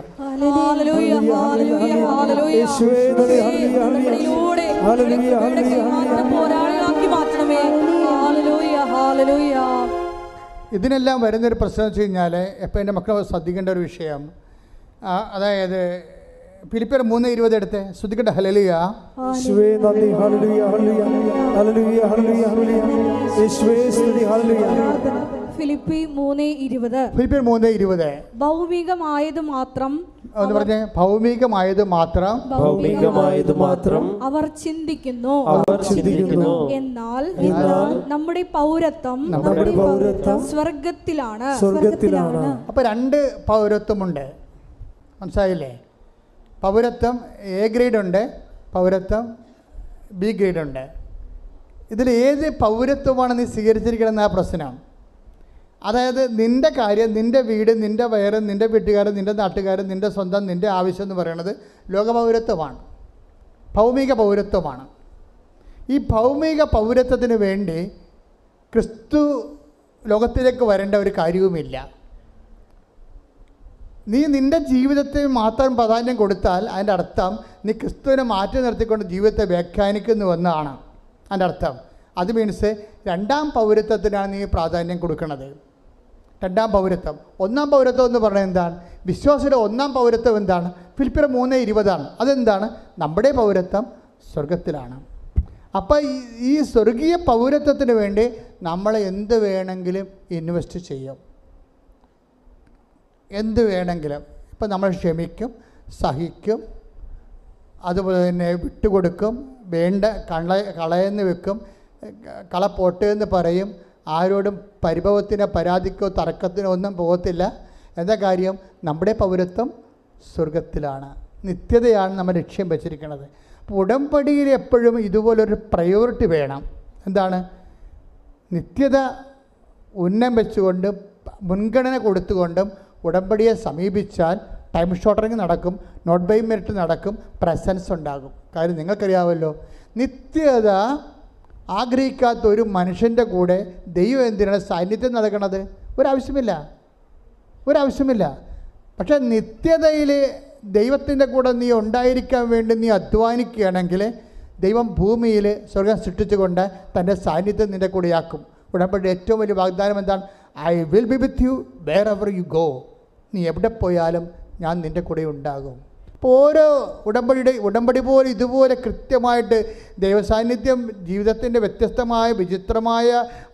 ഇതിനെല്ലാം വരുന്നൊരു പ്രശ്നം വെച്ച് കഴിഞ്ഞാൽ എപ്പോൾ എൻ്റെ മക്കൾ ശ്രദ്ധിക്കേണ്ട ഒരു വിഷയം, അതായത് ഫിലിപ്പിയർ 3:20 എടുത്ത് ശ്രദ്ധിക്കട്ടെ. ഹല്ലേലൂയ. ഫിലിപ്പിയർ 3:20 ഭൗമികമായത് മാത്രം എന്ന് പറഞ്ഞേ. ഭൗമികമായത് മാത്രം അവർ ചിന്തിക്കുന്നു. എന്നാൽ നമ്മുടെ പൗരത്വം സ്വർഗത്തിലാണ്. അപ്പോൾ 2 പൗരത്വമുണ്ട്. മനസ്സിലായില്ലേ? പൗരത്വം എ ഗ്രേഡ് ഉണ്ട്, പൗരത്വം ബി ഗ്രേഡ് ഉണ്ട്. ഇതിൽ ഏത് പൗരത്വമാണ് നീ സ്വീകരിച്ചിരിക്കണമെന്ന പ്രശ്നം. അതായത് നിൻ്റെ കാര്യം, നിൻ്റെ വീട്, നിൻ്റെ വയറ്, നിൻ്റെ വീട്ടുകാരൻ, നിൻ്റെ നാട്ടുകാരൻ, നിൻ്റെ സ്വന്തം, നിൻ്റെ ആവശ്യം എന്ന് പറയുന്നത് ലോകപൗരത്വമാണ്, ഭൗമിക പൗരത്വമാണ്. ഈ ഭൗമിക പൗരത്വത്തിന് വേണ്ടി ക്രിസ്തു ലോകത്തിലേക്ക് വരേണ്ട ഒരു കാര്യവുമില്ല. നീ നിൻ്റെ ജീവിതത്തെ മാത്രം പ്രാധാന്യം കൊടുത്താൽ അതിൻ്റെ അർത്ഥം നീ ക്രിസ്തുവിനെ മാറ്റി നിർത്തിക്കൊണ്ട് ജീവിതത്തെ വ്യാഖ്യാനിക്കുന്നുവെന്നാണ് അതിൻ്റെ അർത്ഥം. അത് മീൻസ് 2ാം പൗരത്വത്തിനാണ് നീ പ്രാധാന്യം കൊടുക്കുന്നത്. 2ാം പൗരത്വം. 1ാം പൗരത്വം എന്ന് പറയുന്നത് എന്താണ്? വിശ്വാസിയുടെ 1ാം പൗരത്വം എന്താണ്? ഫിലിപ്പിയർ 3:20 അതെന്താണ്? നമ്മുടെ പൗരത്വം സ്വർഗത്തിലാണ്. അപ്പോൾ ഈ സ്വർഗീയ പൗരത്വത്തിന് വേണ്ടി നമ്മൾ എന്ത് വേണമെങ്കിലും ഇൻവെസ്റ്റ് ചെയ്യും, എന്ത് വേണമെങ്കിലും. ഇപ്പം നമ്മൾ ക്ഷമിക്കും, സഹിക്കും, അതുപോലെ തന്നെ വിട്ടുകൊടുക്കും, വേണ്ട കളയെന്ന് വെക്കും, കള പോട്ടെ എന്ന് പറയും. ആരോടും പരിഭവത്തിനോ പരാതിക്കോ തർക്കത്തിനോ ഒന്നും പോകത്തില്ല. എന്താ കാര്യം? നമ്മുടെ പൗരത്വം സ്വർഗത്തിലാണ്, നിത്യതയാണ് നമ്മൾ ലക്ഷ്യം വെച്ചിരിക്കുന്നത്. അപ്പോൾ ഉടമ്പടിയിൽ എപ്പോഴും ഇതുപോലൊരു പ്രയോറിറ്റി വേണം. എന്താണ്? നിത്യത ഉന്നം വെച്ചുകൊണ്ട് മുൻഗണന കൊടുത്തുകൊണ്ടും ഉടമ്പടിയെ സമീപിച്ചാൽ ടൈം ഷോർട്ടറിങ് നടക്കും, നോട്ട് ബൈ മെറിറ്റ് നടക്കും, പ്രസൻസ് ഉണ്ടാകും. കാര്യം നിങ്ങൾക്കറിയാമല്ലോ, നിത്യത ആഗ്രഹിക്കാത്ത ഒരു മനുഷ്യൻ്റെ കൂടെ ദൈവം എന്തിനാണ് സാന്നിധ്യം നടക്കണത്? ഒരാവശ്യമില്ല. പക്ഷേ നിത്യതയിൽ ദൈവത്തിൻ്റെ കൂടെ നീ ഉണ്ടായിരിക്കാൻ വേണ്ടി നീ അധ്വാനിക്കുകയാണെങ്കിൽ ദൈവം ഭൂമിയിൽ സ്വർഗം സൃഷ്ടിച്ചുകൊണ്ട് തൻ്റെ സാന്നിധ്യം നിൻ്റെ കൂടെയാക്കും. ഉടമ്പടിയുടെ ഏറ്റവും വലിയ വാഗ്ദാനം എന്താണ്? I will be with you wherever you go. നീ എവിടെ പോയാലും ഞാൻ നിൻ്റെ കൂടെ ഉണ്ടാകും. അപ്പോൾ ഓരോ ഉടമ്പടി പോലെ ഇതുപോലെ കൃത്യമായിട്ട് ദൈവസാന്നിധ്യം ജീവിതത്തിൻ്റെ വ്യത്യസ്തമായ വിചിത്രമായ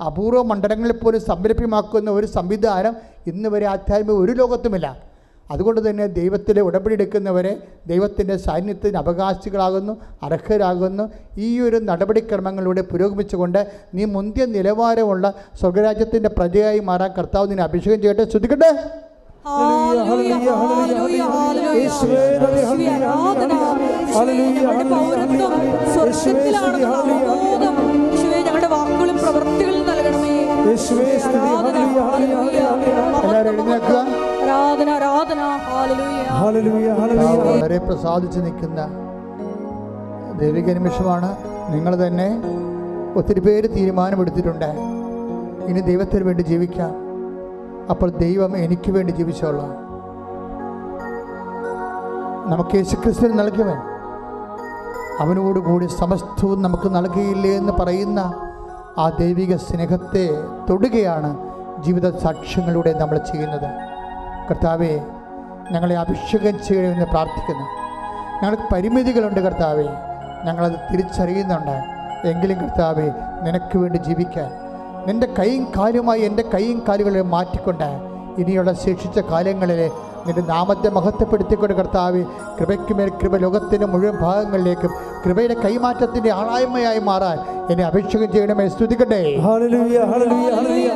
അപൂർവ മണ്ഡലങ്ങളിൽ പോലും സംരഭ്യമാക്കുന്ന ഒരു സംവിധാനം ഇന്ന് വരെ ആധ്യാത്മിക ഒരു ലോകത്തുമില്ല. അതുകൊണ്ട് തന്നെ ദൈവത്തിലെ ഉടമ്പടി എടുക്കുന്നവരെ ദൈവത്തിൻ്റെ സാന്നിധ്യത്തിന് അവകാശികളാകുന്നു, അർഹരാകുന്നു. ഈ ഒരു നടപടിക്രമങ്ങളിലൂടെ പുരോഗമിച്ചുകൊണ്ട് നീ മുന്തിയ നിലവാരമുള്ള സ്വർഗരാജ്യത്തിൻ്റെ പ്രജയായി മാറാൻ കർത്താവ് നിന്നെ അഭിഷേകം ചെയ്യട്ടെ. ശ്രദ്ധിക്കട്ടെ. ഞങ്ങളുടെ വാക്കുകളും പ്രവൃത്തികളും നൽകണമേ. എല്ലാവരും എഴുന്നേൽക്കുക. വളരെ പ്രസാദിച്ച് നിൽക്കുന്ന ദൈവിക നിമിഷമാണ്. നിങ്ങൾ തന്നെ ഒത്തിരി പേര് തീരുമാനമെടുത്തിട്ടുണ്ട് ഇനി ദൈവത്തിന് വേണ്ടി ജീവിക്കാം. അപ്പോൾ ദൈവം എനിക്ക് വേണ്ടി ജീവിച്ചോളാം. നമുക്ക് യേശുക്രിസ്തുവിന് നൽകിയവൻ അവനോടുകൂടി സമസ്തവും നമുക്ക് നൽകിയില്ലേ എന്ന് പറയുന്ന ആ ദൈവിക സ്നേഹത്തെ തൊടുകയാണ് ജീവിത സാക്ഷ്യങ്ങളിലൂടെ നമ്മൾ ചെയ്യുന്നത്. കർത്താവേ, ഞങ്ങളെ അഭിഷേകം ചെയ്യണമെന്ന് പ്രാർത്ഥിക്കുന്നു. ഞങ്ങൾക്ക് പരിമിതികളുണ്ട് കർത്താവേ, ഞങ്ങളത് തിരിച്ചറിയുന്നുണ്ട്. എങ്കിലും കർത്താവേ, നിനക്ക് വേണ്ടി ജീവിക്കാൻ നിൻ്റെ കൈയും കാലുമായി എൻ്റെ കൈയും കാലുകളെ മാറ്റിക്കൊണ്ട് ഇനിയുള്ള ശേഷിച്ച കാലങ്ങളിൽ നിൻ്റെ നാമത്തെ മഹത്വപ്പെടുത്തിക്കൊണ്ട് കർത്താവേ, കൃപയ്ക്കുമേൽ കൃപ ലോകത്തിൻ്റെ മുഴുവൻ ഭാഗങ്ങളിലേക്കും കൃപയുടെ കൈമാറ്റത്തിൻ്റെ ആളായ്മയായി മാറാൻ എന്നെ അഭിഷേകം ചെയ്യണമേ. സ്തുതിക്കട്ടെ. ഹല്ലേലൂയ, ഹല്ലേലൂയ, ഹല്ലേലൂയ.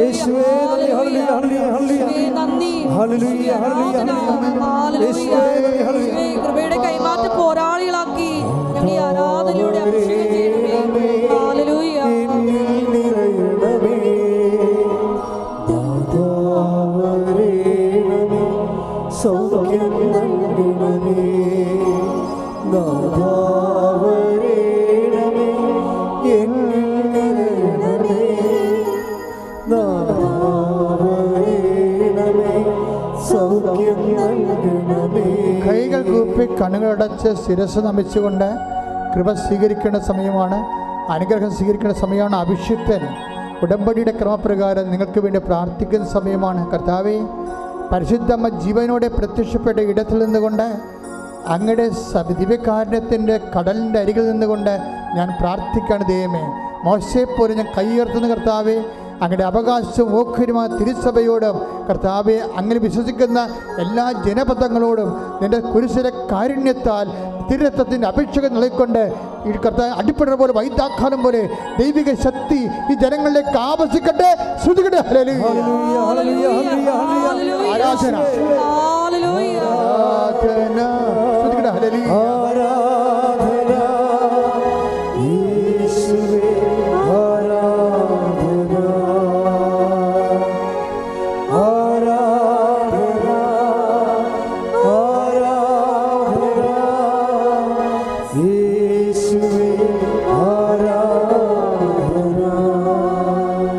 യേശുവേ നന്ദി, ഹല്ലേലൂയ, ഹല്ലേലൂയ, ഹല്ലേലൂയ. ഹല്ലേലൂയ, ഹല്ലേലൂയ, ഹല്ലേലൂയ. യേശുവേ നന്ദി, ഹല്ലേലൂയ. കൃപയുടെ കൈമാറ്റ പോരാളികളാക്കി ഞങ്ങൾ ഈ ആരാധനയിലൂടെ അഭിഷേകം ചെയ്യണമേ. ഹല്ലേലൂയ. സൗഖ്യം നൽകണമേ, നാഥാവരേണമേ, എന്നിൽ നിറയണമേ, നാഥാവരേണമേ, സൗഖ്യം നൽകണമേ. കൈകൾ കൂപ്പി കണ്ണുകളടച്ച് ശിരസ് നമിച്ചുകൊണ്ട് കൃപ സ്വീകരിക്കേണ്ട സമയമാണ്, അനുഗ്രഹം സ്വീകരിക്കേണ്ട സമയമാണ്. അഭിഷിക്തൻ ഉടമ്പടിയുടെ ക്രമപ്രകാരം നിങ്ങൾക്ക് വേണ്ടി പ്രാർത്ഥിക്കുന്ന സമയമാണ്. കർത്താവേ, പരിശുദ്ധമ്മ ജീവനോടെ പ്രത്യക്ഷപ്പെട്ട ഇടത്തിൽ നിന്നുകൊണ്ട് അങ്ങയുടെ ദിവ്യകാരുണ്യത്തിൻ്റെ കടലിൻ്റെ അരികിൽ നിന്നുകൊണ്ട് ഞാൻ പ്രാർത്ഥിക്കുകയാണ്. ദൈവമേ, മോശയെപ്പോലെ ഞാൻ കൈയുയർത്തുന്ന കർത്താവേ, അങ്ങയുടെ അവകാശവും ഓഹരിയുമായ തിരുസഭയോടും കർത്താവെ, അങ്ങനെ വിശ്വസിക്കുന്ന എല്ലാ ജനപദങ്ങളോടും നിൻ്റെ കുരിശിലെ കാരുണ്യത്താൽ തിരുരത്വത്തിൻ്റെ അപേക്ഷകൾ നൽകിക്കൊണ്ട് ഈ കർത്താവ് അടിപ്പെടുന്ന പോലെ വൈദ്യാഘാതം പോലെ ദൈവിക ശക്തി ഈ ജനങ്ങളിലേക്ക് ആവസിക്കട്ടെ. ശ്രുതികട്ടെ. ഹല്ലേലൂയ, ഹല്ലേലൂയ, ഹല്ലേലൂയ, ഹല്ലേലൂയ. ആരാധന, ഹല്ലേലൂയ, ആരാധന. ശ്രുതികട്ടെ. ഹല്ലേലൂയ, ആരാധന യേശുവേ, ആരാധന, ആരാധന, ആരാധന യേശുവേ, ആരാധന.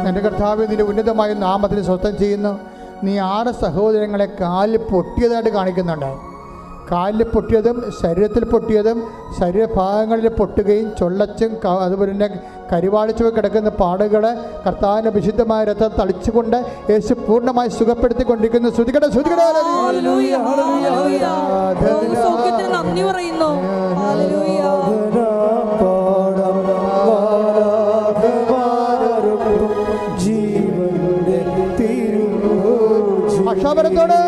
എൻ്റെ കർത്താവ്, നിന്റെ ഉന്നതമായ നാമത്തിന് സ്വസ്ഥം ചെയ്യുന്നു. നീ 6 സഹോദരങ്ങളെ കാലിൽ പൊട്ടിയതായിട്ട് കാണിക്കുന്നുണ്ട്. കാലിൽ പൊട്ടിയതും ശരീരത്തിൽ പൊട്ടിയതും ശരീരഭാഗങ്ങളിൽ പൊട്ടുകയും ചൊള്ളച്ചും അതുപോലെ തന്നെ കരിവാളിച്ചു കിടക്കുന്ന പാടുകൾ കർത്താവിൻ്റെ വിശുദ്ധമായ രക്തം തളിച്ചുകൊണ്ട് യേശു പൂർണ്ണമായി സുഖപ്പെടുത്തിക്കൊണ്ടിരിക്കുന്നു. ശ്രുതികട ശ്രുതികട. Hallelujah, hallelujah. സൗഖ്യത്തിന് നന്ദി പറയുന്നു. ഹല്ലേലൂയ. ജീവന്റെ തിരുവോജി ഭാഷാപരത്തോടെ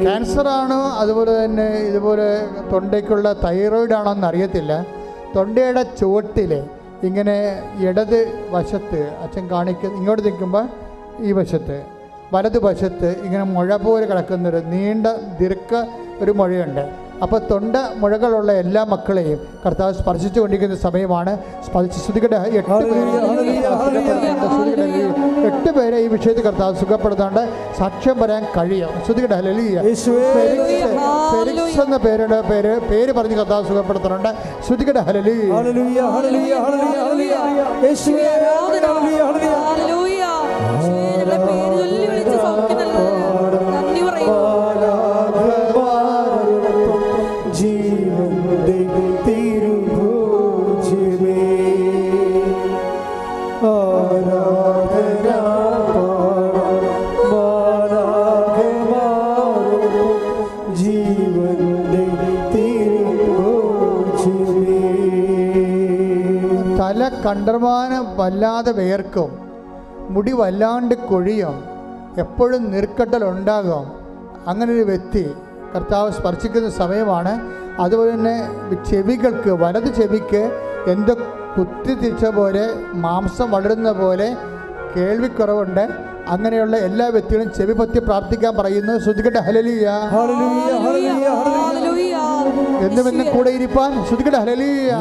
ക്യാൻസറാണോ അതുപോലെ തന്നെ ഇതുപോലെ തൊണ്ടയ്ക്കുള്ള തൈറോയിഡ് ആണോ എന്ന് അറിയത്തില്ല. തൊണ്ടയുടെ ചുവട്ടിൽ ഇങ്ങനെ ഇടത് വശത്ത് അച്ഛൻ ഇങ്ങോട്ട് നിൽക്കുമ്പോൾ ഈ വശത്ത് വലതുവശത്ത് ഇങ്ങനെ മുഴ പോലെ കിടക്കുന്നൊരു നീണ്ട ദീർഘ ഒരു മുഴയുണ്ട്. അപ്പോൾ തൊണ്ട മുഴകളുള്ള എല്ലാ മക്കളെയും കർത്താവ് സ്പർശിച്ചു കൊണ്ടിരിക്കുന്ന സമയമാണ്. ശ്രുതികട്ടെ. 8 പേരെ ഈ വിഷയത്തിൽ കർത്താവ് സുഖപ്പെടുത്താണ്ട് സാക്ഷ്യം പറയാൻ കഴിയും. ശ്രുതികട്ടെ. ഹല്ലേലൂയ. ഫെലിക്സ് എന്ന പേര് പറഞ്ഞ് കർത്താവ് സുഖപ്പെടുത്തുന്നുണ്ട്. ശ്രുതികട്ടെ. ഹല്ലേലൂയ. ഹല്ലേലൂയ. ഞങ്ങളുടെ പേര് ചൊല്ലി വിളിച്ച് സൗഖ്യം നൽകുന്നതിന് നന്ദി പറയുന്നു. ജീവന്റെ തിരുഭോജ്യമേ, ആരാധന ജീവന്റെ തിരുഭോജ്യമേ. തല കണ്ടർമാനം വല്ലാതെ വേർക്കും, മുടി വല്ലാണ്ട് കൊഴിയും, എപ്പോഴും നീർക്കെട്ടലുണ്ടാകും. അങ്ങനൊരു വ്യക്തി കർത്താവ് സ്പർശിക്കുന്ന സമയമാണ്. അതുപോലെ തന്നെ ചെവികൾക്ക്, വലത് ചെവിക്ക് എന്തോ കുത്തി തിരിച്ച പോലെ, മാംസം വളരുന്ന പോലെ കേൾവിക്കുറവുണ്ട്. അങ്ങനെയുള്ള എല്ലാ വ്യക്തികളും ചെവി പൊത്തി പ്രാർത്ഥിക്കാൻ പറയുന്നു. ശ്രുതികട്ടെ. ഹല്ലേലൂയ. എന്നുമെന്നും കൂടെ ഇരിപ്പാൻ. ശ്രുതികട്ടെ. ഹല്ലേലൂയ.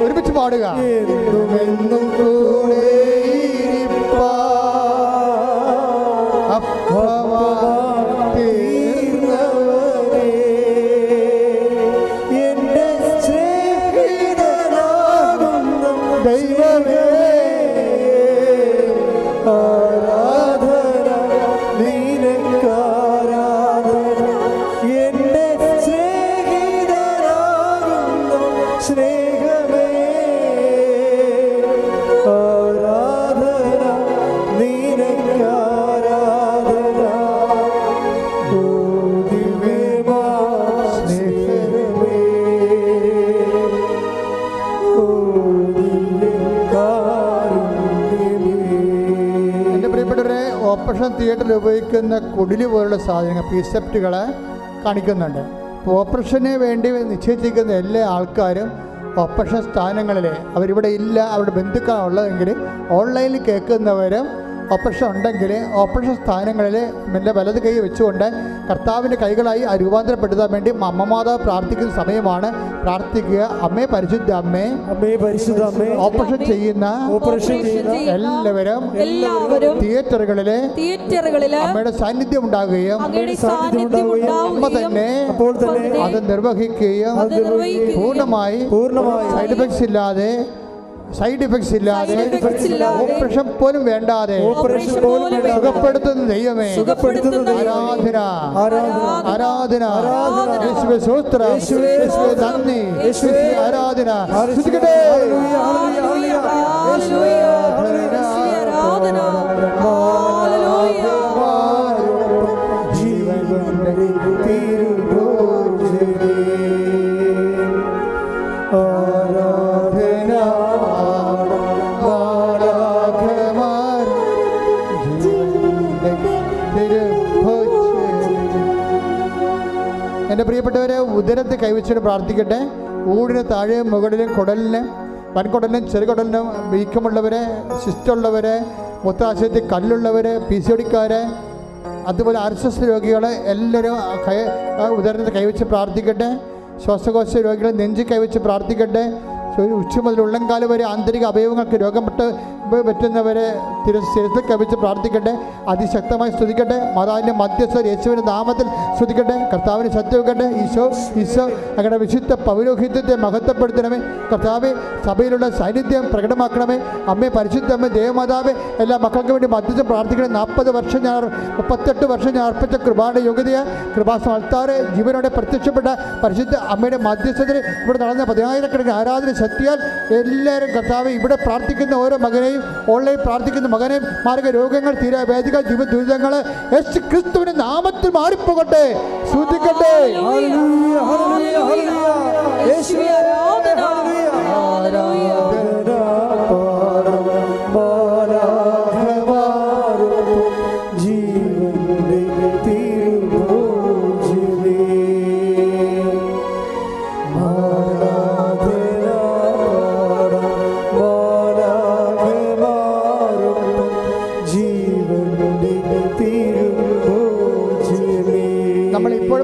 ഒരുമിച്ച് പാടുക. എന്നും കൂടെ ഓപ്പറേഷൻ തിയേറ്ററിൽ ഉപയോഗിക്കുന്ന കുടില് പോലുള്ള സാധനങ്ങൾ പീസെപ്റ്റുകൾ കാണിക്കുന്നുണ്ട്. അപ്പോൾ ഓപ്പറേഷന് വേണ്ടി നിശ്ചയിച്ചിരിക്കുന്ന എല്ലാ ആൾക്കാരും ഓപ്പറേഷൻ സ്ഥാനങ്ങളിൽ അവരിവിടെ ഇല്ല, അവരുടെ ബന്ധുക്കളാണ് ഉള്ളതെങ്കിൽ ഓൺലൈനിൽ കേൾക്കുന്നവരും ഓപ്പറേഷൻ ഉണ്ടെങ്കിൽ ഓപ്പറേഷൻ സ്ഥാനങ്ങളിൽ എൻ്റെ വലത് കൈ വെച്ചുകൊണ്ട് കർത്താവിൻ്റെ കൈകളായി രൂപാന്തരപ്പെടുത്താൻ വേണ്ടി അമ്മമാതാവ് പ്രാർത്ഥിക്കുന്ന സമയമാണ്. പ്രാർത്ഥിക്കുക. അമ്മേ പരിശുദ്ധ അമ്മേ, ഓപ്പറേഷൻ ചെയ്യുന്ന എല്ലാവരും തിയേറ്ററുകളിലെ അമ്മയുടെ സാന്നിധ്യം ഉണ്ടാകുകയും അമ്മ തന്നെ അത് നിർവഹിക്കുകയും പൂർണ്ണമായി സൈഡ് എഫക്ട്സ് ഇല്ലാതെ ഓപ്പറേഷൻ പോലും വേണ്ടാതെ സുഖപ്പെടുത്തുന്ന ദൈവമേ, ആരാധന, യേശുവേ സ്തോത്രം, യേശുവേ നന്ദി, യേശുവേ ആരാധന. എൻ്റെ പ്രിയപ്പെട്ടവരെ, ഉദരത്തെ കൈവച്ചിട്ട് പ്രാർത്ഥിക്കട്ടെ. ഊടിന് താഴെയും മുകളിലും കുടലിന്, വൻകുടലിനും ചെറുകുടലിനും വീക്കമുള്ളവരെ, സിസ്റ്റുള്ളവരെ, മൂത്രാശയത്തിൽ കല്ലുള്ളവർ, PCOD-ക്കാർ, അതുപോലെ RSS രോഗികൾ എല്ലാവരും ഉദരത്തെ കൈവച്ച് പ്രാർത്ഥിക്കട്ടെ. ശ്വാസകോശ രോഗികൾ നെഞ്ച് കൈവച്ച് പ്രാർത്ഥിക്കട്ടെ. ഉച്ച മുതൽ ഉള്ളംകാലം വരെ ആന്തരിക അവയവങ്ങൾക്ക് രോഗം പറ്റുന്നവരെ ശിരസിൽ കവിച്ച് പ്രാർത്ഥിക്കട്ടെ. അതിശക്തമായി സ്തുതിക്കട്ടെ. മാതാവിൻ്റെ മധ്യസ്ഥർ യേശുവിൻ്റെ നാമത്തിൽ സ്തുതിക്കട്ടെ. കർത്താവിന് ശക്തി വെക്കട്ടെ. ഈശോ അങ്ങനെ വിശുദ്ധ പൗരോഹിത്യത്തെ മഹത്വപ്പെടുത്തണമേ. കർത്താവെ, സഭയിലുള്ള സാന്നിധ്യം പ്രകടമാക്കണമേ. അമ്മേ പരിശുദ്ധമ്മേ, ദേവമാതാവേ, എല്ലാ മക്കൾക്ക് വേണ്ടി മധ്യസ്ഥം പ്രാർത്ഥിക്കണേ. 38 വർഷം ഞാൻ അർപ്പിച്ച കൃപയുടെ യോഗ്യതയാ കൃപാസ്ഥാനത്താറ് ജീവനോടെ പ്രത്യക്ഷപ്പെട്ട പരിശുദ്ധ അമ്മയുടെ മധ്യസ്ഥത്തിൽ ഇവിടെ നടന്ന 10,000കണക്കിന് ആരാധന ശക്തിയാൽ എല്ലാവരും കർത്താവ് ഇവിടെ പ്രാർത്ഥിക്കുന്ന ഓരോ മകനെയും ഓൺലൈൻ പ്രാർത്ഥിക്കുന്ന മകനെയും മാർഗ രോഗങ്ങൾ, തീരാവേദികൾ, ജീവ ദുരിതങ്ങൾ യേശു ക്രിസ്തുവിന്റെ നാമത്തിൽ മാറിപ്പോകട്ടെ. ശ്രദ്ധിക്കട്ടെ.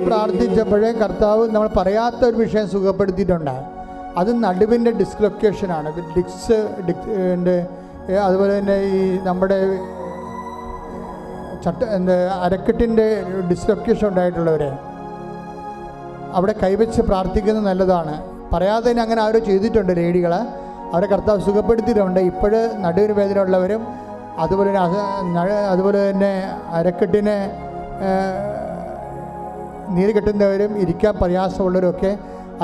പ്രാർത്ഥിച്ചപ്പോഴേ കർത്താവ് നമ്മൾ പറയാത്ത ഒരു വിഷയം സുഖപ്പെടുത്തിയിട്ടുണ്ട്. അത് നടുവിൻ്റെ ഡിസ്ലൊക്കേഷനാണ്. അതുപോലെ തന്നെ ഈ നമ്മുടെ അരക്കെട്ടിൻ്റെ ഡിസ്ലൊക്കേഷൻ ഉണ്ടായിട്ടുള്ളവരെ അവിടെ കൈവച്ച് പ്രാർത്ഥിക്കുന്നത് നല്ലതാണ്. പറയാതെ തന്നെ അങ്ങനെ ആരോ ചെയ്തിട്ടുണ്ട് ലേഡികൾ, അവരെ കർത്താവ് സുഖപ്പെടുത്തിയിട്ടുണ്ട്. ഇപ്പോഴ് നടുവിന് വേദന ഉള്ളവരും അതുപോലെ തന്നെ അരക്കെട്ടിന് നീര് കെട്ടുന്നവരും ഇരിക്കാൻ പ്രയാസമുള്ളവരൊക്കെ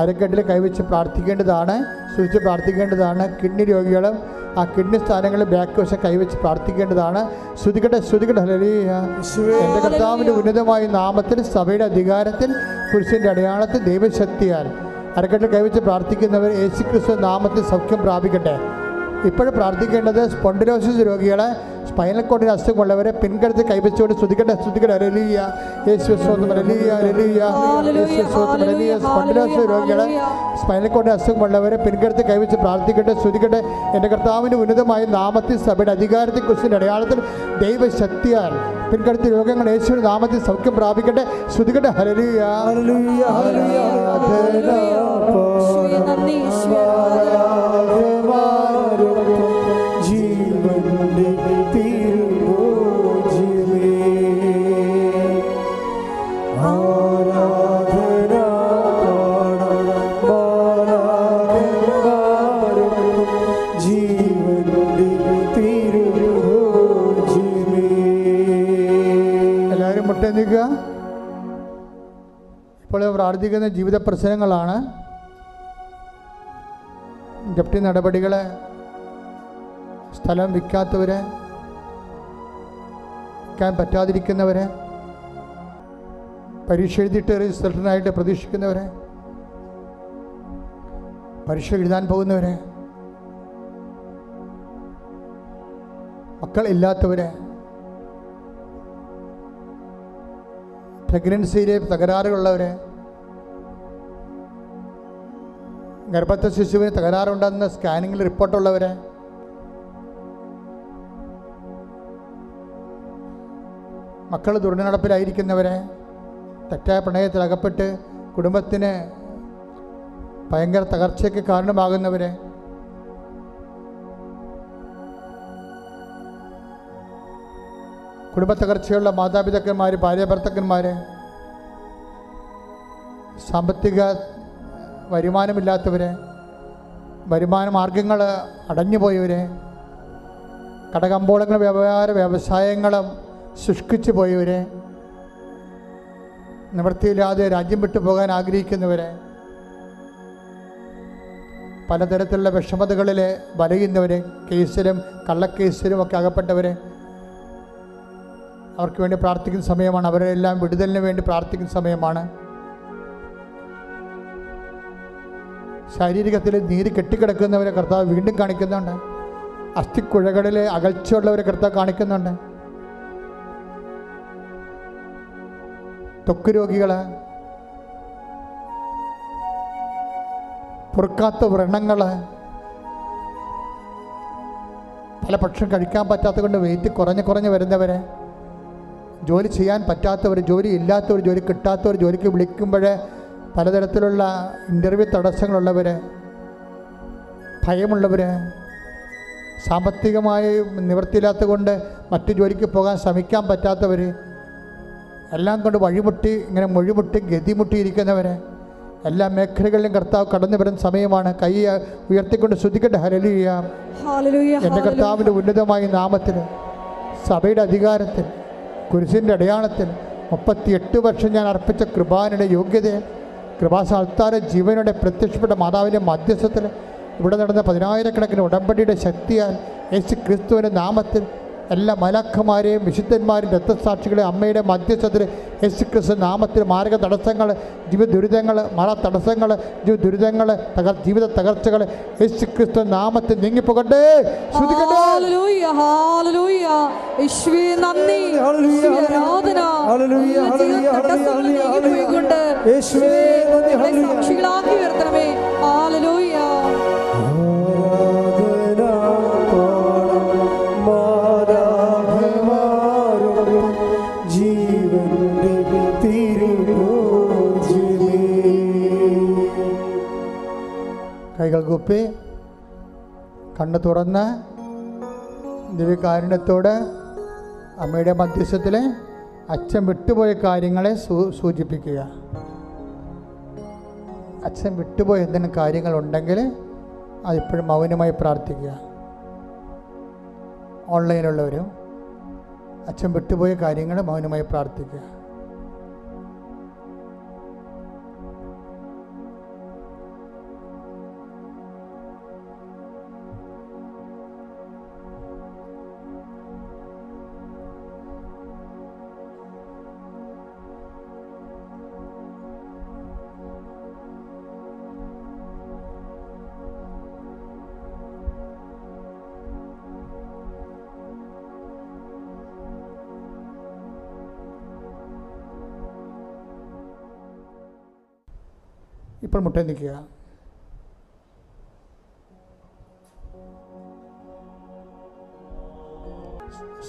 അരക്കെട്ടിൽ കൈവച്ച് പ്രാർത്ഥിക്കേണ്ടതാണ്, സൂക്ഷിച്ച് പ്രാർത്ഥിക്കേണ്ടതാണ്. കിഡ്നി രോഗികളും ആ കിഡ്നി സ്ഥാനങ്ങളിൽ ബാക്ക് വശം കൈവച്ച് പ്രാർത്ഥിക്കേണ്ടതാണ്. ശ്രുതികട്ടെ. ഹല്ലേലൂയ. എൻ്റെ കർത്താവിൻ്റെ ഉന്നതമായ നാമത്തിൽ, സഭയുടെ അധികാരത്തിൽ, കുരിശിൻ്റെ അടയാളത്തിൽ, ദൈവശക്തിയാൽ അരക്കെട്ടിൽ കൈവച്ച് പ്രാർത്ഥിക്കുന്നവർ യേശുക്രിസ്തു നാമത്തിൽ സൗഖ്യം പ്രാപിക്കട്ടെ. ഇപ്പോഴും പ്രാർത്ഥിക്കേണ്ടത് സ്പോണ്ടിലോസിസ് രോഗികളെ, സ്പൈനൽ കോഡിന് അസുഖമുള്ളവരെ പിൻകരുത്ത് കൈവച്ചുകൊണ്ട് സ്തുതിക്കട്ടെ. ഹല്ലേലൂയ. യേശുവേ സ്തോത്രം. ഹല്ലേലൂയ. യേശുവേ സ്തോത്രം. ഹല്ലേലൂയ. സ്പോണ്ടിലോസിസ് രോഗികളെ, സ്പൈനൽ കോഡിന് അസുഖമുള്ളവരെ പിൻകരുത്ത് കൈവച്ച് പ്രാർത്ഥിക്കട്ടെ. സ്തുതിക്കട്ടെ. എൻ്റെ കർത്താവിൻ്റെ ഉന്നതമായ നാമത്തിൽ, സഭയുടെ അധികാരത്തിൽ, ക്രിസ്തുവിൻ്റെ അടയാളത്തിൽ, ദൈവശക്തിയാൽ പിൻകരുത്ത് രോഗങ്ങൾ യേശുവിൻ്റെ നാമത്തിൽ സൗഖ്യം പ്രാപിക്കട്ടെ. സ്തുതിക്കട്ടെ. ഹല്ലേലൂയ. എല്ലാവരും മുട്ടെന്നിക്കുക. ഇപ്പോൾ പ്രാർത്ഥിക്കുന്ന ജീവിത പ്രശ്നങ്ങളാണ്. ജപ്തി നടപടികൾ, സ്ഥലം വിൽക്കാത്തവരെ, വിൽക്കാൻ പറ്റാതിരിക്കുന്നവരെ, പരീക്ഷ എഴുതിയിട്ട് റിസൾട്ടിനായിട്ട് പ്രതീക്ഷിക്കുന്നവരെ, പരീക്ഷ എഴുതാൻ പോകുന്നവരെ, മക്കൾ ഇല്ലാത്തവരെ, പ്രഗ്നൻസിയിൽ തകരാറുകളുള്ളവരെ, ഗർഭസ്ഥ ശിശുവിന് തകരാറുണ്ടെന്ന് സ്കാനിങ്ങിൽ റിപ്പോർട്ടുള്ളവരെ, മക്കൾ ദുർനടപ്പിലായിരിക്കുന്നവരെ, തെറ്റായ പ്രണയത്തിൽ അകപ്പെട്ട് കുടുംബത്തിന് ഭയങ്കര തകർച്ചയ്ക്ക് കാരണമാകുന്നവരെ, കുടുംബത്തകർച്ചയുള്ള മാതാപിതാക്കന്മാർ, ഭാര്യാഭർത്താക്കന്മാർ, സാമ്പത്തിക വരുമാനമില്ലാത്തവരെ, വരുമാന മാർഗങ്ങൾ അടഞ്ഞുപോയവരെ, കടകമ്പോളങ്ങൾ വ്യവസായങ്ങളും ശുഷ്കിച്ചു പോയവരെ, നിവൃത്തിയില്ലാതെ രാജ്യം വിട്ടു പോകാൻ ആഗ്രഹിക്കുന്നവരെ, പലതരത്തിലുള്ള വിഷമതകളിൽ വലയുന്നവരെ, കേസിലും കള്ളക്കേസിലും ഒക്കെ അകപ്പെട്ടവരെ, അവർക്ക് വേണ്ടി പ്രാർത്ഥിക്കുന്ന സമയമാണ്. അവരെല്ലാം വിടുതലിന് വേണ്ടി പ്രാർത്ഥിക്കുന്ന സമയമാണ്. ശാരീരികത്തിൽ നീര് കെട്ടിക്കിടക്കുന്നവരെ കർത്താവ് വീണ്ടും കാണിക്കുന്നുണ്ട്. അസ്ഥിക്കുഴകളിൽ അകൽച്ചയുള്ളവരെ കർത്താവ് കാണിക്കുന്നുണ്ട്. ത്വക്ക് രോഗികൾ, പൊറുക്കാത്ത വ്രണങ്ങൾ, പല ഭക്ഷണം കഴിക്കാൻ പറ്റാത്തത് കൊണ്ട് വെയിറ്റ് കുറഞ്ഞ് വരുന്നവരെ, ജോലി ചെയ്യാൻ പറ്റാത്തവർ, ജോലി ഇല്ലാത്തവർ, ജോലി കിട്ടാത്തവർ, ജോലിക്ക് വിളിക്കുമ്പോൾ പലതരത്തിലുള്ള ഇൻ്റർവ്യൂ തടസ്സങ്ങളുള്ളവർ, ഭയമുള്ളവർ, സാമ്പത്തികമായി നിവൃത്തിയില്ലാത്തത് കൊണ്ട് മറ്റു ജോലിക്ക് പോകാൻ ശ്രമിക്കാൻ പറ്റാത്തവർ, എല്ലാം കൊണ്ട് ഇങ്ങനെ മൊഴിമുട്ടി ഗതിമുട്ടിയിരിക്കുന്നവർ, എല്ലാ മേഖലകളിലും കർത്താവ് കടന്നു വരുന്ന സമയമാണ്. കൈ ഉയർത്തിക്കൊണ്ട് ശ്രദ്ധിക്കട്ടെ. ഹല്ലേലൂയ. എൻ്റെ കർത്താവിൻ്റെ ഉന്നതമായ നാമത്തിൽ, സഭയുടെ അധികാരത്തിൽ, കുരിശിൻ്റെ അടയാളത്തിൽ 38 വർഷം ഞാൻ അർപ്പിച്ച കൃപാനയുടെ യോഗ്യതയെ, കൃപാസാൽത്താര ജീവനോടെ പ്രത്യക്ഷപ്പെട്ട മാതാവിൻ്റെ മധ്യസ്ഥത്തിൽ ഇവിടെ നടന്ന 10,000 ഉടമ്പടിയുടെ ശക്തിയാൽ യേശു ക്രിസ്തുവിൻ്റെ നാമത്തിൽ എല്ലാ മലാഖമാരെയും വിശുദ്ധന്മാരും രക്തസാക്ഷികളെയും അമ്മയുടെ മധ്യസ്ഥത്തിൽ യേശു ക്രിസ്തു നാമത്തിൽ മാരക തടസ്സങ്ങൾ, ജീവിത ദുരിതങ്ങൾ, മഴ തടസ്സങ്ങൾ, ദുരിതങ്ങൾ, ജീവിത തകർച്ചകൾ യേശു ക്രിസ്തു നാമത്തിൽ നീങ്ങിപ്പോകട്ടെ. സാക്ഷികളാക്കി ഉയർത്തണമേ. ഹല്ലേലൂയ. കൈകൾ കൂപ്പി കണ്ണ് തുറന്ന് ദിവ്യകാരുണ്യത്തോട് അമ്മയുടെ മധ്യസ്ഥത്തിൽ അച്ഛൻ വിട്ടുപോയ കാര്യങ്ങളെ സൂചിപ്പിക്കുക. അച്ഛൻ വിട്ടുപോയ എന്തെങ്കിലും കാര്യങ്ങളുണ്ടെങ്കിൽ അതിപ്പോഴും മൗനമായി പ്രാർത്ഥിക്കുക. ഓൺലൈനിലുള്ളവരും അച്ഛൻ വിട്ടുപോയ കാര്യങ്ങൾ മൗനമായി പ്രാർത്ഥിക്കുക. ഇപ്പോൾ മുട്ട നിൽക്കുക.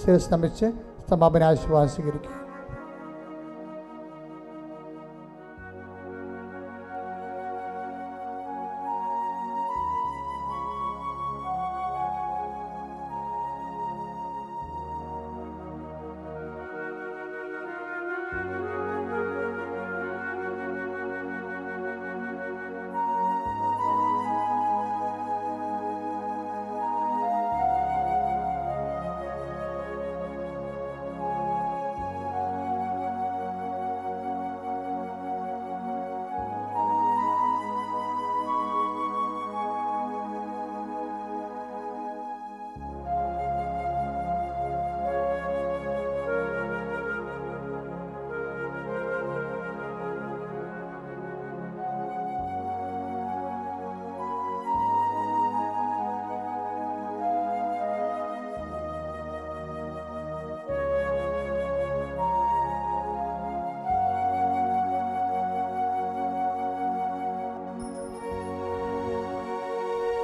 ശിരസ് നമിച്ച് സമാപനാശീർവാദം സ്വീകരിക്കുക.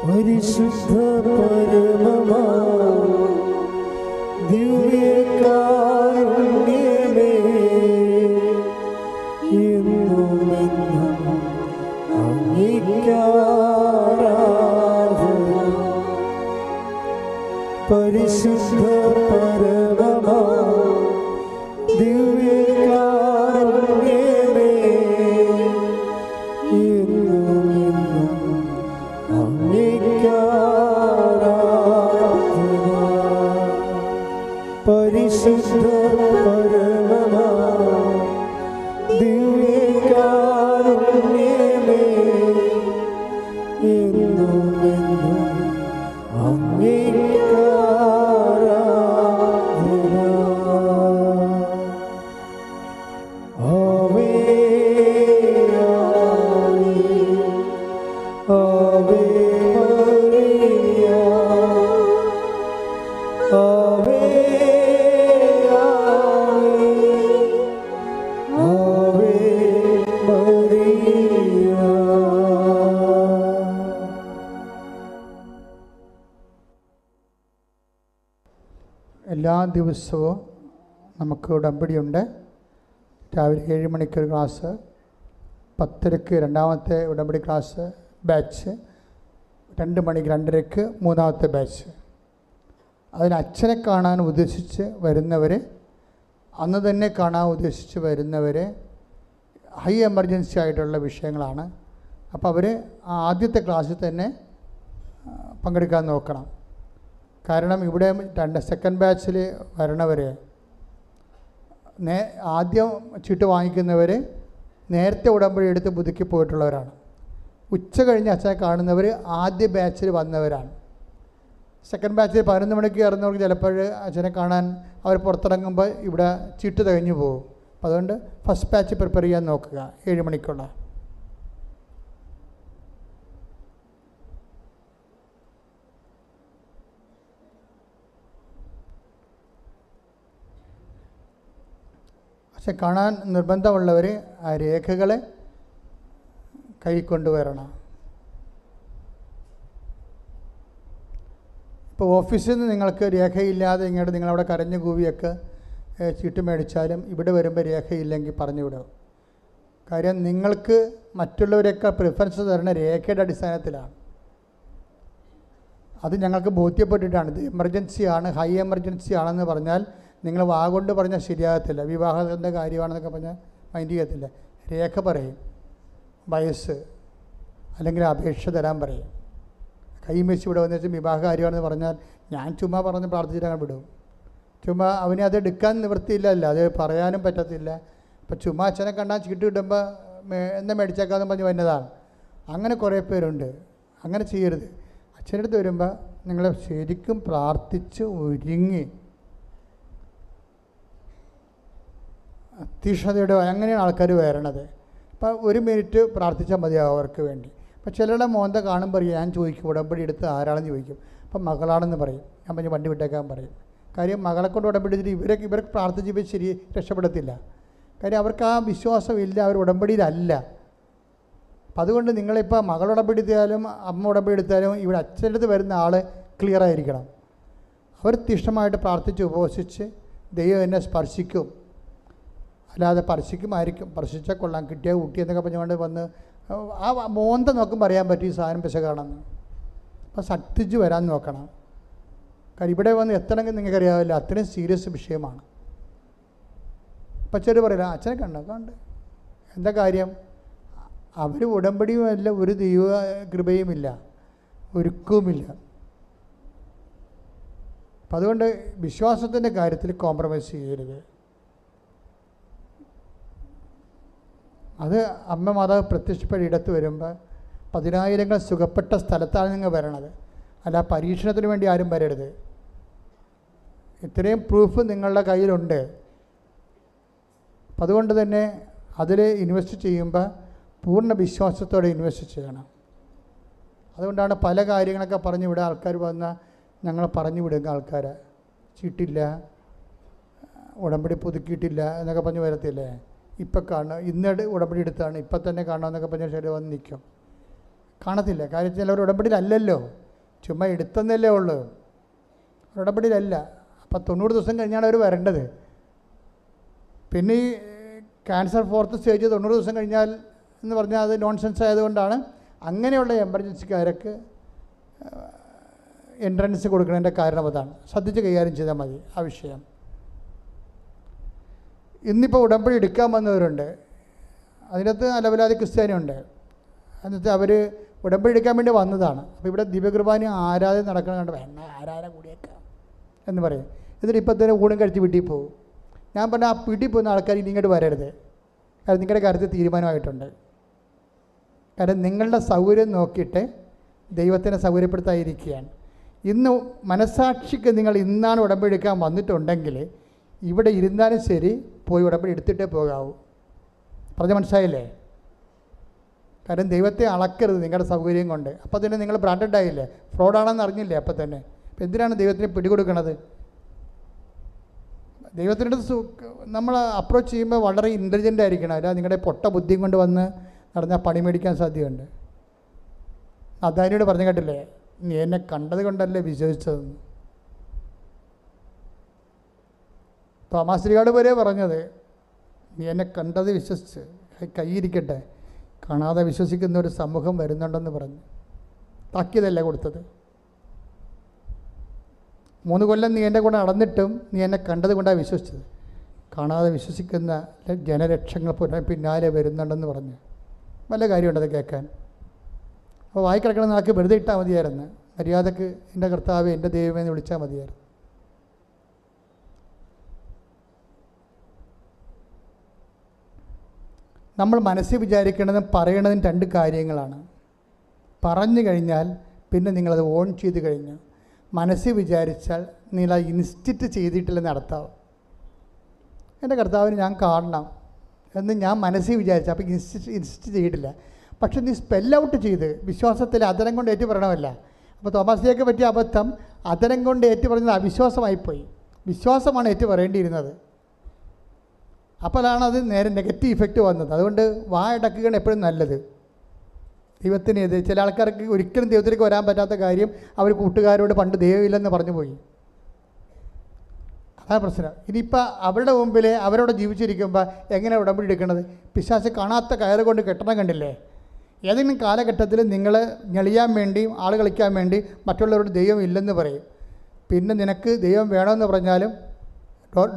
പരിശുദ്ധ പരമമാ ദിവ്യകാരുണ്യമേ എന്നുമെന്നും അങ്ങേയ്ക്കാരാധന. പരിശുദ്ധ പരമമാ ദിവ്യകാരുണ്യമേ എന്നുമെന്നും അങ്ങേയ്ക്കാരാധന. പരിശുദ്ധ പരമമാ ദിവ്യകാരുണ്യമേ എന്നുമെന്നും അങ്ങേയ്ക്കാരാധന. ആവേ ആവേ മറിയ ആവേ ആവേ മറിയ. എല്ലാ ദിവസവും നമുക്ക് ഉടമ്പടിയുണ്ട്. രാവിലെ 7 മണിക്കൊരു ക്ലാസ്, 10:30 രണ്ടാമത്തെ ഉടമ്പടി ക്ലാസ് ബാച്ച്, 2 മണിക്ക് 2:30 മൂന്നാമത്തെ ബാച്ച്. അതിന് അച്ഛനെ കാണാൻ ഉദ്ദേശിച്ച് വരുന്നവർ, അന്ന് തന്നെ കാണാൻ ഉദ്ദേശിച്ച് വരുന്നവർ ഹൈ എമർജൻസി ആയിട്ടുള്ള വിഷയങ്ങളാണ്. അപ്പോൾ അവർ ആദ്യത്തെ ക്ലാസ്സിൽ തന്നെ പങ്കെടുക്കാൻ നോക്കണം. കാരണം ഇവിടെ സെക്കൻഡ് ബാച്ചിൽ വരണവർ ആദ്യം ചീട്ട് വാങ്ങിക്കുന്നവർ നേരത്തെ ഉടമ്പടി എടുത്ത് പുതുക്കി പോയിട്ടുള്ളവരാണ്. ഉച്ച കഴിഞ്ഞ് അച്ഛനെ കാണുന്നവർ ആദ്യ ബാച്ചിൽ വന്നവരാണ്. സെക്കൻഡ് ബാച്ചിൽ 11 മണിക്ക് കയറുന്നവർക്ക് ചിലപ്പോൾ അച്ഛനെ കാണാൻ അവർ പുറത്തിറങ്ങുമ്പോൾ ഇവിടെ ചീട്ട് തികഞ്ഞു പോകും. അപ്പോൾ അതുകൊണ്ട് ഫസ്റ്റ് ബാച്ച് പ്രിപ്പയർ ചെയ്യാൻ നോക്കുക 7 മണിക്കുള്ള. പക്ഷെ കാണാൻ നിർബന്ധമുള്ളവർ ആ രേഖകളെ കൈ കൊണ്ടുവരണം. ഇപ്പോൾ ഓഫീസിൽ നിന്ന് നിങ്ങൾക്ക് രേഖയില്ലാതെ ഇങ്ങോട്ട് നിങ്ങളവിടെ കരഞ്ഞു കൂവിയൊക്കെ ചീട്ട് മേടിച്ചാലും ഇവിടെ വരുമ്പോൾ രേഖയില്ലെങ്കിൽ പറഞ്ഞു വിടും. കാര്യം നിങ്ങൾക്ക് മറ്റുള്ളവരെയൊക്കെ പ്രിഫറൻസ് തരുന്ന രേഖയുടെ അടിസ്ഥാനത്തിലാണ്. അത് ഞങ്ങൾക്ക് ബോധ്യപ്പെട്ടിട്ടാണ്. ഇത് എമർജൻസിയാണ്, ഹൈ എമർജൻസി ആണെന്ന് പറഞ്ഞാൽ നിങ്ങൾ വാഗൊണ്ട് പറഞ്ഞാൽ ശരിയാകത്തില്ല. വിവാഹത്തിൻ്റെ കാര്യമാണെന്നൊക്കെ പറഞ്ഞാൽ മൈൻഡ് ചെയ്യത്തില്ല. രേഖ പറയും, വയസ്സ് അല്ലെങ്കിൽ അപേക്ഷ തരാൻ പറയും. കൈയും വെച്ച് ഇവിടെ വന്നു വെച്ചാൽ വിവാഹ കാര്യമാണെന്ന് പറഞ്ഞാൽ ഞാൻ ചുമ്മാ പറഞ്ഞ് പ്രാർത്ഥിച്ചിട്ട് അങ്ങ് വിടും. ചുമ്മാ അവനെ അത് എടുക്കാൻ നിവൃത്തിയില്ലല്ലോ, അത് പറയാനും പറ്റത്തില്ല. അപ്പം ചുമ്മാ അച്ഛനെ കണ്ടാൽ ചീട്ട് കിട്ടുമ്പോൾ എന്നെ മേടിച്ചേക്കാമെന്ന് പറഞ്ഞ് വന്നതാണ്. അങ്ങനെ കുറേ പേരുണ്ട്. അങ്ങനെ ചെയ്യരുത്. അച്ഛൻ്റെ അടുത്ത് വരുമ്പോൾ നിങ്ങൾ ശരിക്കും പ്രാർത്ഥിച്ച് ഒരുങ്ങി തീഷ്ണതയോടെ അങ്ങനെയാണ് ആൾക്കാർ വരണത്. അപ്പോൾ 1 മിനിറ്റ് പ്രാർത്ഥിച്ചാൽ മതിയാവും അവർക്ക് വേണ്ടി. അപ്പോൾ ചിലരുടെ മോന്ത കാണുമ്പോൾ ഞാൻ ചോദിക്കും, ഉടമ്പടി എടുത്ത് ആരാണെന്ന് ചോദിക്കും. അപ്പം മകളാണെന്ന് പറയും. ഞാൻ പറഞ്ഞ് വണ്ടി വിട്ടേക്കാൻ പറയും. കാര്യം മകളെ കൊണ്ട് ഉടമ്പടി എടുത്തിട്ട് ഇവർക്ക് പ്രാർത്ഥിച്ചപ്പോൾ ശരി രക്ഷപ്പെടത്തില്ല. കാര്യം അവർക്ക് ആ വിശ്വാസമില്ല, അവർ ഉടമ്പടിയിലല്ല. അപ്പം അതുകൊണ്ട് നിങ്ങളിപ്പോൾ മകൾ ഉടമ്പടി എടുത്താലും അമ്മ ഉടമ്പടി എടുത്താലും ഇവിടെ അച്ഛൻ്റെ അടുത്ത് വരുന്ന ആൾ ക്ലിയർ ആയിരിക്കണം. അവർ തീഷ്ണമായിട്ട് പ്രാർത്ഥിച്ച് ഉപവസിച്ച് ദൈവം എന്നെ സ്പർശിക്കും, അല്ലാതെ സ്പർശിക്കുമായിരിക്കും, സ്പർശിച്ചാൽ കൊള്ളാം, കിട്ടിയ കുട്ടി എന്നൊക്കെ പറഞ്ഞുകൊണ്ട് വന്ന് ആ മോന്ത നോക്കുമ്പോൾ അറിയാൻ പറ്റും ഈ സാധനം പിശകാണെന്ന്. അപ്പോൾ ശക്തിച്ച് വരാൻ നോക്കണം. കാര്യം ഇവിടെ വന്ന് എത്തണമെങ്കിൽ നിങ്ങൾക്കറിയാവില്ല, അത്രയും സീരിയസ് വിഷയമാണ്. അപ്പം ചെറു പറയില്ല, അച്ഛനെ കണ്ട് എന്താ കാര്യം? അവർ ഉടമ്പടിയുമല്ല, ഒരു ദൈവ കൃപയുമില്ല, ഒരുക്കവുമില്ല. അപ്പം അതുകൊണ്ട് വിശ്വാസത്തിൻ്റെ കാര്യത്തിൽ കോംപ്രമൈസ് ചെയ്യരുത്. അത് അമ്മ മാതാവ് പ്രത്യക്ഷപ്പെട്ട ഇടത്ത് വരുമ്പോൾ 10,000 സുഖപ്പെട്ട സ്ഥലത്താണ് നിങ്ങൾ വരണത്, അല്ല പരീക്ഷണത്തിന് വേണ്ടി ആരും വരരുത്. ഇത്രയും പ്രൂഫ് നിങ്ങളുടെ കയ്യിലുണ്ട്. അപ്പം അതുകൊണ്ട് തന്നെ അതിൽ ഇൻവെസ്റ്റ് ചെയ്യുമ്പോൾ പൂർണ്ണ വിശ്വാസത്തോടെ ഇൻവെസ്റ്റ് ചെയ്യണം. അതുകൊണ്ടാണ് പല കാര്യങ്ങളൊക്കെ പറഞ്ഞു വിടുക. ആൾക്കാർ വന്നാൽ ഞങ്ങൾ പറഞ്ഞു വിടുക, ആൾക്കാരെ ചീട്ടില്ല, ഉടമ്പടി പുതുക്കിയിട്ടില്ല എന്നൊക്കെ പറഞ്ഞ് വരത്തില്ലേ. ഇപ്പം കാണുക, ഇന്ന് ഉടമ്പടി എടുത്താണ്, ഇപ്പം തന്നെ കാണാമെന്നൊക്കെ പറഞ്ഞാൽ ശരി വന്ന് നിൽക്കും. കാണത്തില്ല. കാര്യം ചിലവർ ഉടമ്പടിയിലല്ലല്ലോ, ചുമ്മാ എടുത്തെന്നല്ലേ ഉള്ളൂ, ഉടമ്പടിയിലല്ല. അപ്പം 90 ദിവസം കഴിഞ്ഞാണ് അവർ വരേണ്ടത്. പിന്നെ ഈ ക്യാൻസർ 4th സ്റ്റേജ് 90 ദിവസം കഴിഞ്ഞാൽ എന്ന് പറഞ്ഞാൽ അത് നോൺസെൻസ് ആയതുകൊണ്ടാണ് അങ്ങനെയുള്ള എമർജൻസിക്കാർക്ക് എൻട്രൻസ് കൊടുക്കുന്നതിൻ്റെ കാരണം അതാണ്. ശ്രദ്ധിച്ച് കൈകാര്യം ചെയ്താൽ മതി ആ വിഷയം. ഇന്നിപ്പോൾ ഉടമ്പടി എടുക്കാൻ വന്നവരുണ്ട്, അതിനകത്ത് അലവലാതി ക്രിസ്ത്യാനിയുണ്ട്. എന്നിട്ട് അവർ ഉടമ്പടി എടുക്കാൻ വേണ്ടി വന്നതാണ്. അപ്പോൾ ഇവിടെ ദിവ്യകുർബാന ആരാധന നടക്കണം കണ്ട് വേണ്ട ആരാധന കൂടിയേക്കാം എന്ന് പറയും. എന്നിട്ട് ഇപ്പം തന്നെ ഊണും കഴിച്ച് വീട്ടിൽ പോകും. ഞാൻ പറഞ്ഞാൽ ആ വീട്ടിൽ പോകുന്ന ആൾക്കാർ ഇനി ഇങ്ങോട്ട് വരരുത്. കാരണം നിങ്ങളുടെ കാര്യത്തിൽ തീരുമാനമായിട്ടുണ്ട്. കാരണം നിങ്ങളുടെ സൗകര്യം നോക്കിയിട്ട് ദൈവത്തിനെ സൗകര്യപ്പെടുത്താതിരിക്കുകയാണ്. ഇന്ന് മനസാക്ഷിക്ക് നിങ്ങൾ ഇന്നാണ് ഉടമ്പടി എടുക്കാൻ വന്നിട്ടുണ്ടെങ്കിൽ ഇവിടെ ഇരുന്നാലും ശരി പോയി ഉടമ്പടി എടുത്തിട്ടേ പോകാവൂ. പറഞ്ഞ് മനസ്സിലായില്ലേ? കാരണം ദൈവത്തെ അളക്കരുത് നിങ്ങളുടെ സൗകര്യം കൊണ്ട്. അപ്പോൾ തന്നെ നിങ്ങൾ ബ്രാൻഡഡ് ആയില്ലേ, ഫ്രോഡാണെന്ന് അറിഞ്ഞില്ലേ അപ്പം തന്നെ. അപ്പം എന്തിനാണ് ദൈവത്തിന് പിടികൊടുക്കണത്? ദൈവത്തിൻ്റെ നമ്മൾ അപ്രോച്ച് ചെയ്യുമ്പോൾ വളരെ ഇൻ്റലിജൻ്റ് ആയിരിക്കണം. അല്ല നിങ്ങളുടെ പൊട്ട ബുദ്ധിയും കൊണ്ട് വന്ന് നടന്നാൽ പണി മേടിക്കാൻ സാധ്യതയുണ്ട്. അദാനിയോട് പറഞ്ഞു കേട്ടില്ലേ, നീ എന്നെ കണ്ടത് കൊണ്ടല്ലേ വിശ്വസിച്ചതെന്ന്. തോമാശ്രീയോട് വരെ പറഞ്ഞത്, നീ എന്നെ കണ്ടത് വിശ്വസിച്ച് കൈയിരിക്കട്ടെ, കാണാതെ വിശ്വസിക്കുന്ന ഒരു സമൂഹം വരുന്നുണ്ടെന്ന് പറഞ്ഞു. താക്കീതല്ലേ കൊടുത്തത്. 3 കൊല്ലം നീ എൻ്റെ കൂടെ നടന്നിട്ടും നീ എന്നെ കണ്ടത് കൊണ്ടാണ് വിശ്വസിച്ചത്. കാണാതെ വിശ്വസിക്കുന്ന ജനലക്ഷങ്ങൾ പിന്നാലെ വരുന്നുണ്ടെന്ന് പറഞ്ഞു. വല്ല കാര്യമുണ്ടത് കേൾക്കാൻ? അപ്പോൾ വായിക്കിടക്കണ നാക്ക് വെറുതെ ഇട്ടാൽ മതിയായിരുന്നു. മര്യാദക്ക് എൻ്റെ കർത്താവ് എൻ്റെ ദൈവമേ എന്ന് വിളിച്ചാൽ മതിയായിരുന്നു. നമ്മൾ മനസ്സിൽ വിചാരിക്കേണ്ടതും പറയണതും 2 കാര്യങ്ങളാണ്. പറഞ്ഞു കഴിഞ്ഞാൽ പിന്നെ നിങ്ങളത് ഓൺ ചെയ്ത് കഴിഞ്ഞു. മനസ്സിൽ വിചാരിച്ചാൽ നിങ്ങൾ ഇൻസ്റ്റിറ്റ് ചെയ്തിട്ടില്ലെന്ന് അർത്ഥം. എൻ്റെ കർത്താവിന് ഞാൻ കാണണം എന്ന് ഞാൻ മനസ്സിൽ വിചാരിച്ചു, അപ്പോൾ ഇൻസ്റ്റിറ്റ് ചെയ്തിട്ടില്ല. പക്ഷെ നീ സ്പെൽ ഔട്ട് ചെയ്ത് വിശ്വാസത്തിൽ അതരം കൊണ്ട് ഏറ്റു പറയണമല്ല. അപ്പോൾ തോമാസിലേക്ക് പറ്റിയ അബദ്ധം അതരം കൊണ്ട് ഏറ്റു പറഞ്ഞത് അവിശ്വാസമായിപ്പോയി. വിശ്വാസമാണ് ഏറ്റു പറയേണ്ടിയിരുന്നത്. അപ്പോഴാണ് അത് നേരെ നെഗറ്റീവ് ഇഫക്റ്റ് വന്നത്. അതുകൊണ്ട് വായടക്കുകയാണ് എപ്പോഴും നല്ലത്. ദൈവത്തിനേത് ചില ആൾക്കാർക്ക് ഒരിക്കലും ദൈവത്തിലേക്ക് വരാൻ പറ്റാത്ത കാര്യം അവർ കൂട്ടുകാരോട് പണ്ട് ദൈവമില്ലെന്ന് പറഞ്ഞു പോയി. അതാണ് പ്രശ്നം. ഇനിയിപ്പോൾ അവരുടെ മുമ്പിൽ അവരോട് ജീവിച്ചിരിക്കുമ്പോൾ എങ്ങനെ ഉടമ്പടി എടുക്കണത്? പിശാച് കാണാത്ത കയറ് കൊണ്ട് കെട്ടണം കണ്ടില്ലേ? ഏതെങ്കിലും കാലഘട്ടത്തിൽ നിങ്ങൾ ഞെളിയാൻ വേണ്ടി ആൾ കളിക്കാൻ വേണ്ടി മറ്റുള്ളവരോട് ദൈവം ഇല്ലെന്ന് പറയും. പിന്നെ നിനക്ക് ദൈവം വേണമെന്ന് പറഞ്ഞാലും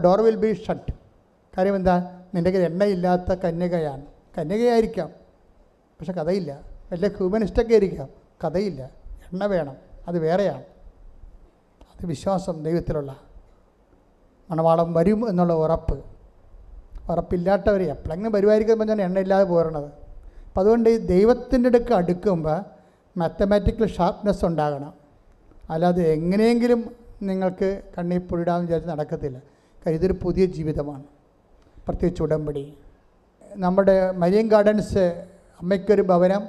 ഡോർ വിൽ ബി ഷട്ട്. കാര്യം എന്താ? നിൻ്റെ എണ്ണയില്ലാത്ത കന്യകയാണ്. കന്യകയായിരിക്കാം, പക്ഷെ കഥയില്ല. വലിയ ഹ്യൂമനിസ്റ്റൊക്കെ ആയിരിക്കാം, കഥയില്ല. എണ്ണ വേണം, അത് വേറെയാണ്. അത് വിശ്വാസം ദൈവത്തിലുള്ള മണവാളം വരും എന്നുള്ള ഉറപ്പില്ലാത്തവരെ എപ്പോഴെങ്കിലും വരുമായിരിക്കുമ്പോൾ ഞാൻ എണ്ണയില്ലാതെ പോരണത്. അപ്പം അതുകൊണ്ട് ഈ ദൈവത്തിൻ്റെ അടുക്ക് അടുക്കുമ്പോൾ മാത്തമാറ്റിക്കൽ ഷാർപ്നെസ് ഉണ്ടാകണം. അല്ലാതെ എങ്ങനെയെങ്കിലും നിങ്ങൾക്ക് കണ്ണീർ പൊഴിടാമെന്ന് വിചാരിച്ച് നടക്കത്തില്ല. കാര്യം ഇതൊരു പുതിയ ജീവിതമാണ്, പ്രത്യേകിച്ച് ഉടമ്പടി. നമ്മുടെ മരിയൻ ഗാർഡൻസ് അമ്മയ്ക്കൊരു ഭവനം,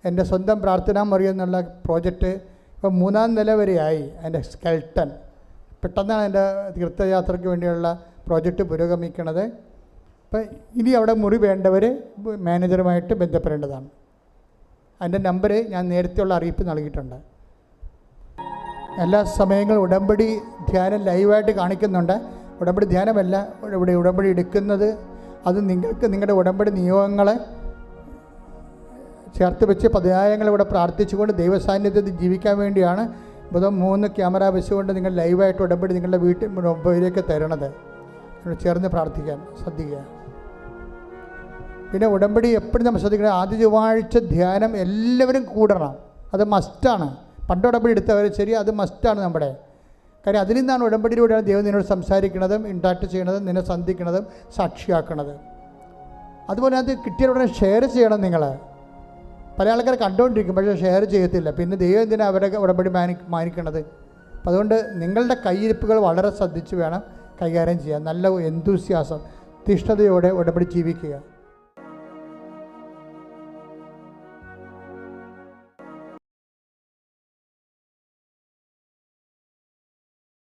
എൻ്റെ സ്വന്തം പ്രാർത്ഥനാ മുറി എന്നുള്ള പ്രോജക്റ്റ് ഇപ്പോൾ 3ാം നില വരെയായി. അതിൻ്റെ സ്കെൽട്ടൺ പെട്ടെന്നാണ് എൻ്റെ തീർത്ഥയാത്രയ്ക്ക് വേണ്ടിയുള്ള പ്രോജക്റ്റ് പുരോഗമിക്കുന്നത്. അപ്പം ഇനി അവിടെ മുറി വേണ്ടവർ മാനേജറുമായിട്ട് ബന്ധപ്പെടേണ്ടതാണ്. അതിൻ്റെ നമ്പർ ഞാൻ നേരത്തെയുള്ള അറിയിപ്പ് നൽകിയിട്ടുണ്ട്. എല്ലാ സമയങ്ങളും ഉടമ്പടി ധ്യാനം ലൈവായിട്ട് കാണിക്കുന്നുണ്ട്. ഉടമ്പടി ധ്യാനമല്ല, ഇവിടെ ഉടമ്പടി എടുക്കുന്നത് അത് നിങ്ങൾക്ക് നിങ്ങളുടെ ഉടമ്പടി നിയോഗങ്ങളെ ചേർത്ത് വെച്ച് പതിനായങ്ങൾ ഇവിടെ പ്രാർത്ഥിച്ചുകൊണ്ട് ദൈവസാന്നിധ്യത്തിൽ ജീവിക്കാൻ വേണ്ടിയാണ്. ബുധം 3 ക്യാമറ വെച്ചുകൊണ്ട് നിങ്ങൾ ലൈവായിട്ട് ഉടമ്പടി നിങ്ങളുടെ മൊബൈലിലേക്ക് തരണത്. ചേർന്ന് പ്രാർത്ഥിക്കാൻ ശ്രദ്ധിക്കുക. പിന്നെ ഉടമ്പടി എപ്പോഴും നമ്മൾ ശ്രദ്ധിക്കണം. ആദ്യ ചൊവ്വാഴ്ച ധ്യാനം എല്ലാവരും കൂടണം, അത് മസ്റ്റാണ്. പണ്ട് ഉടമ്പടി എടുത്തവർ ശരി, അത് മസ്റ്റാണ് നമ്മുടെ കാര്യം. അതിൽ നിന്നാണ് ഉടമ്പടിയിലൂടെയാണ് ദൈവം നിന്നോട് സംസാരിക്കുന്നതും ഇൻട്രാക്ട് ചെയ്യണതും നിന്നെ സന്ധിക്കുന്നതും സാക്ഷിയാക്കണത്. അതുപോലെ അത് കിട്ടിയ ഉടനെ ഷെയർ ചെയ്യണം. നിങ്ങൾ പല ആൾക്കാർ കണ്ടുകൊണ്ടിരിക്കും, പക്ഷേ ഷെയർ ചെയ്യത്തില്ല. പിന്നെ ദൈവം എന്തിനാണ് അവരെ ഉടമ്പടി മാനിക്കണത്? അപ്പം അതുകൊണ്ട് നിങ്ങളുടെ കയ്യിരിപ്പുകൾ വളരെ ശ്രദ്ധിച്ച് വേണം കൈകാര്യം ചെയ്യാൻ. നല്ല എന്തൂസിയാസം തീഷ്ണതയോടെ ഉടമ്പടി ജീവിക്കുക.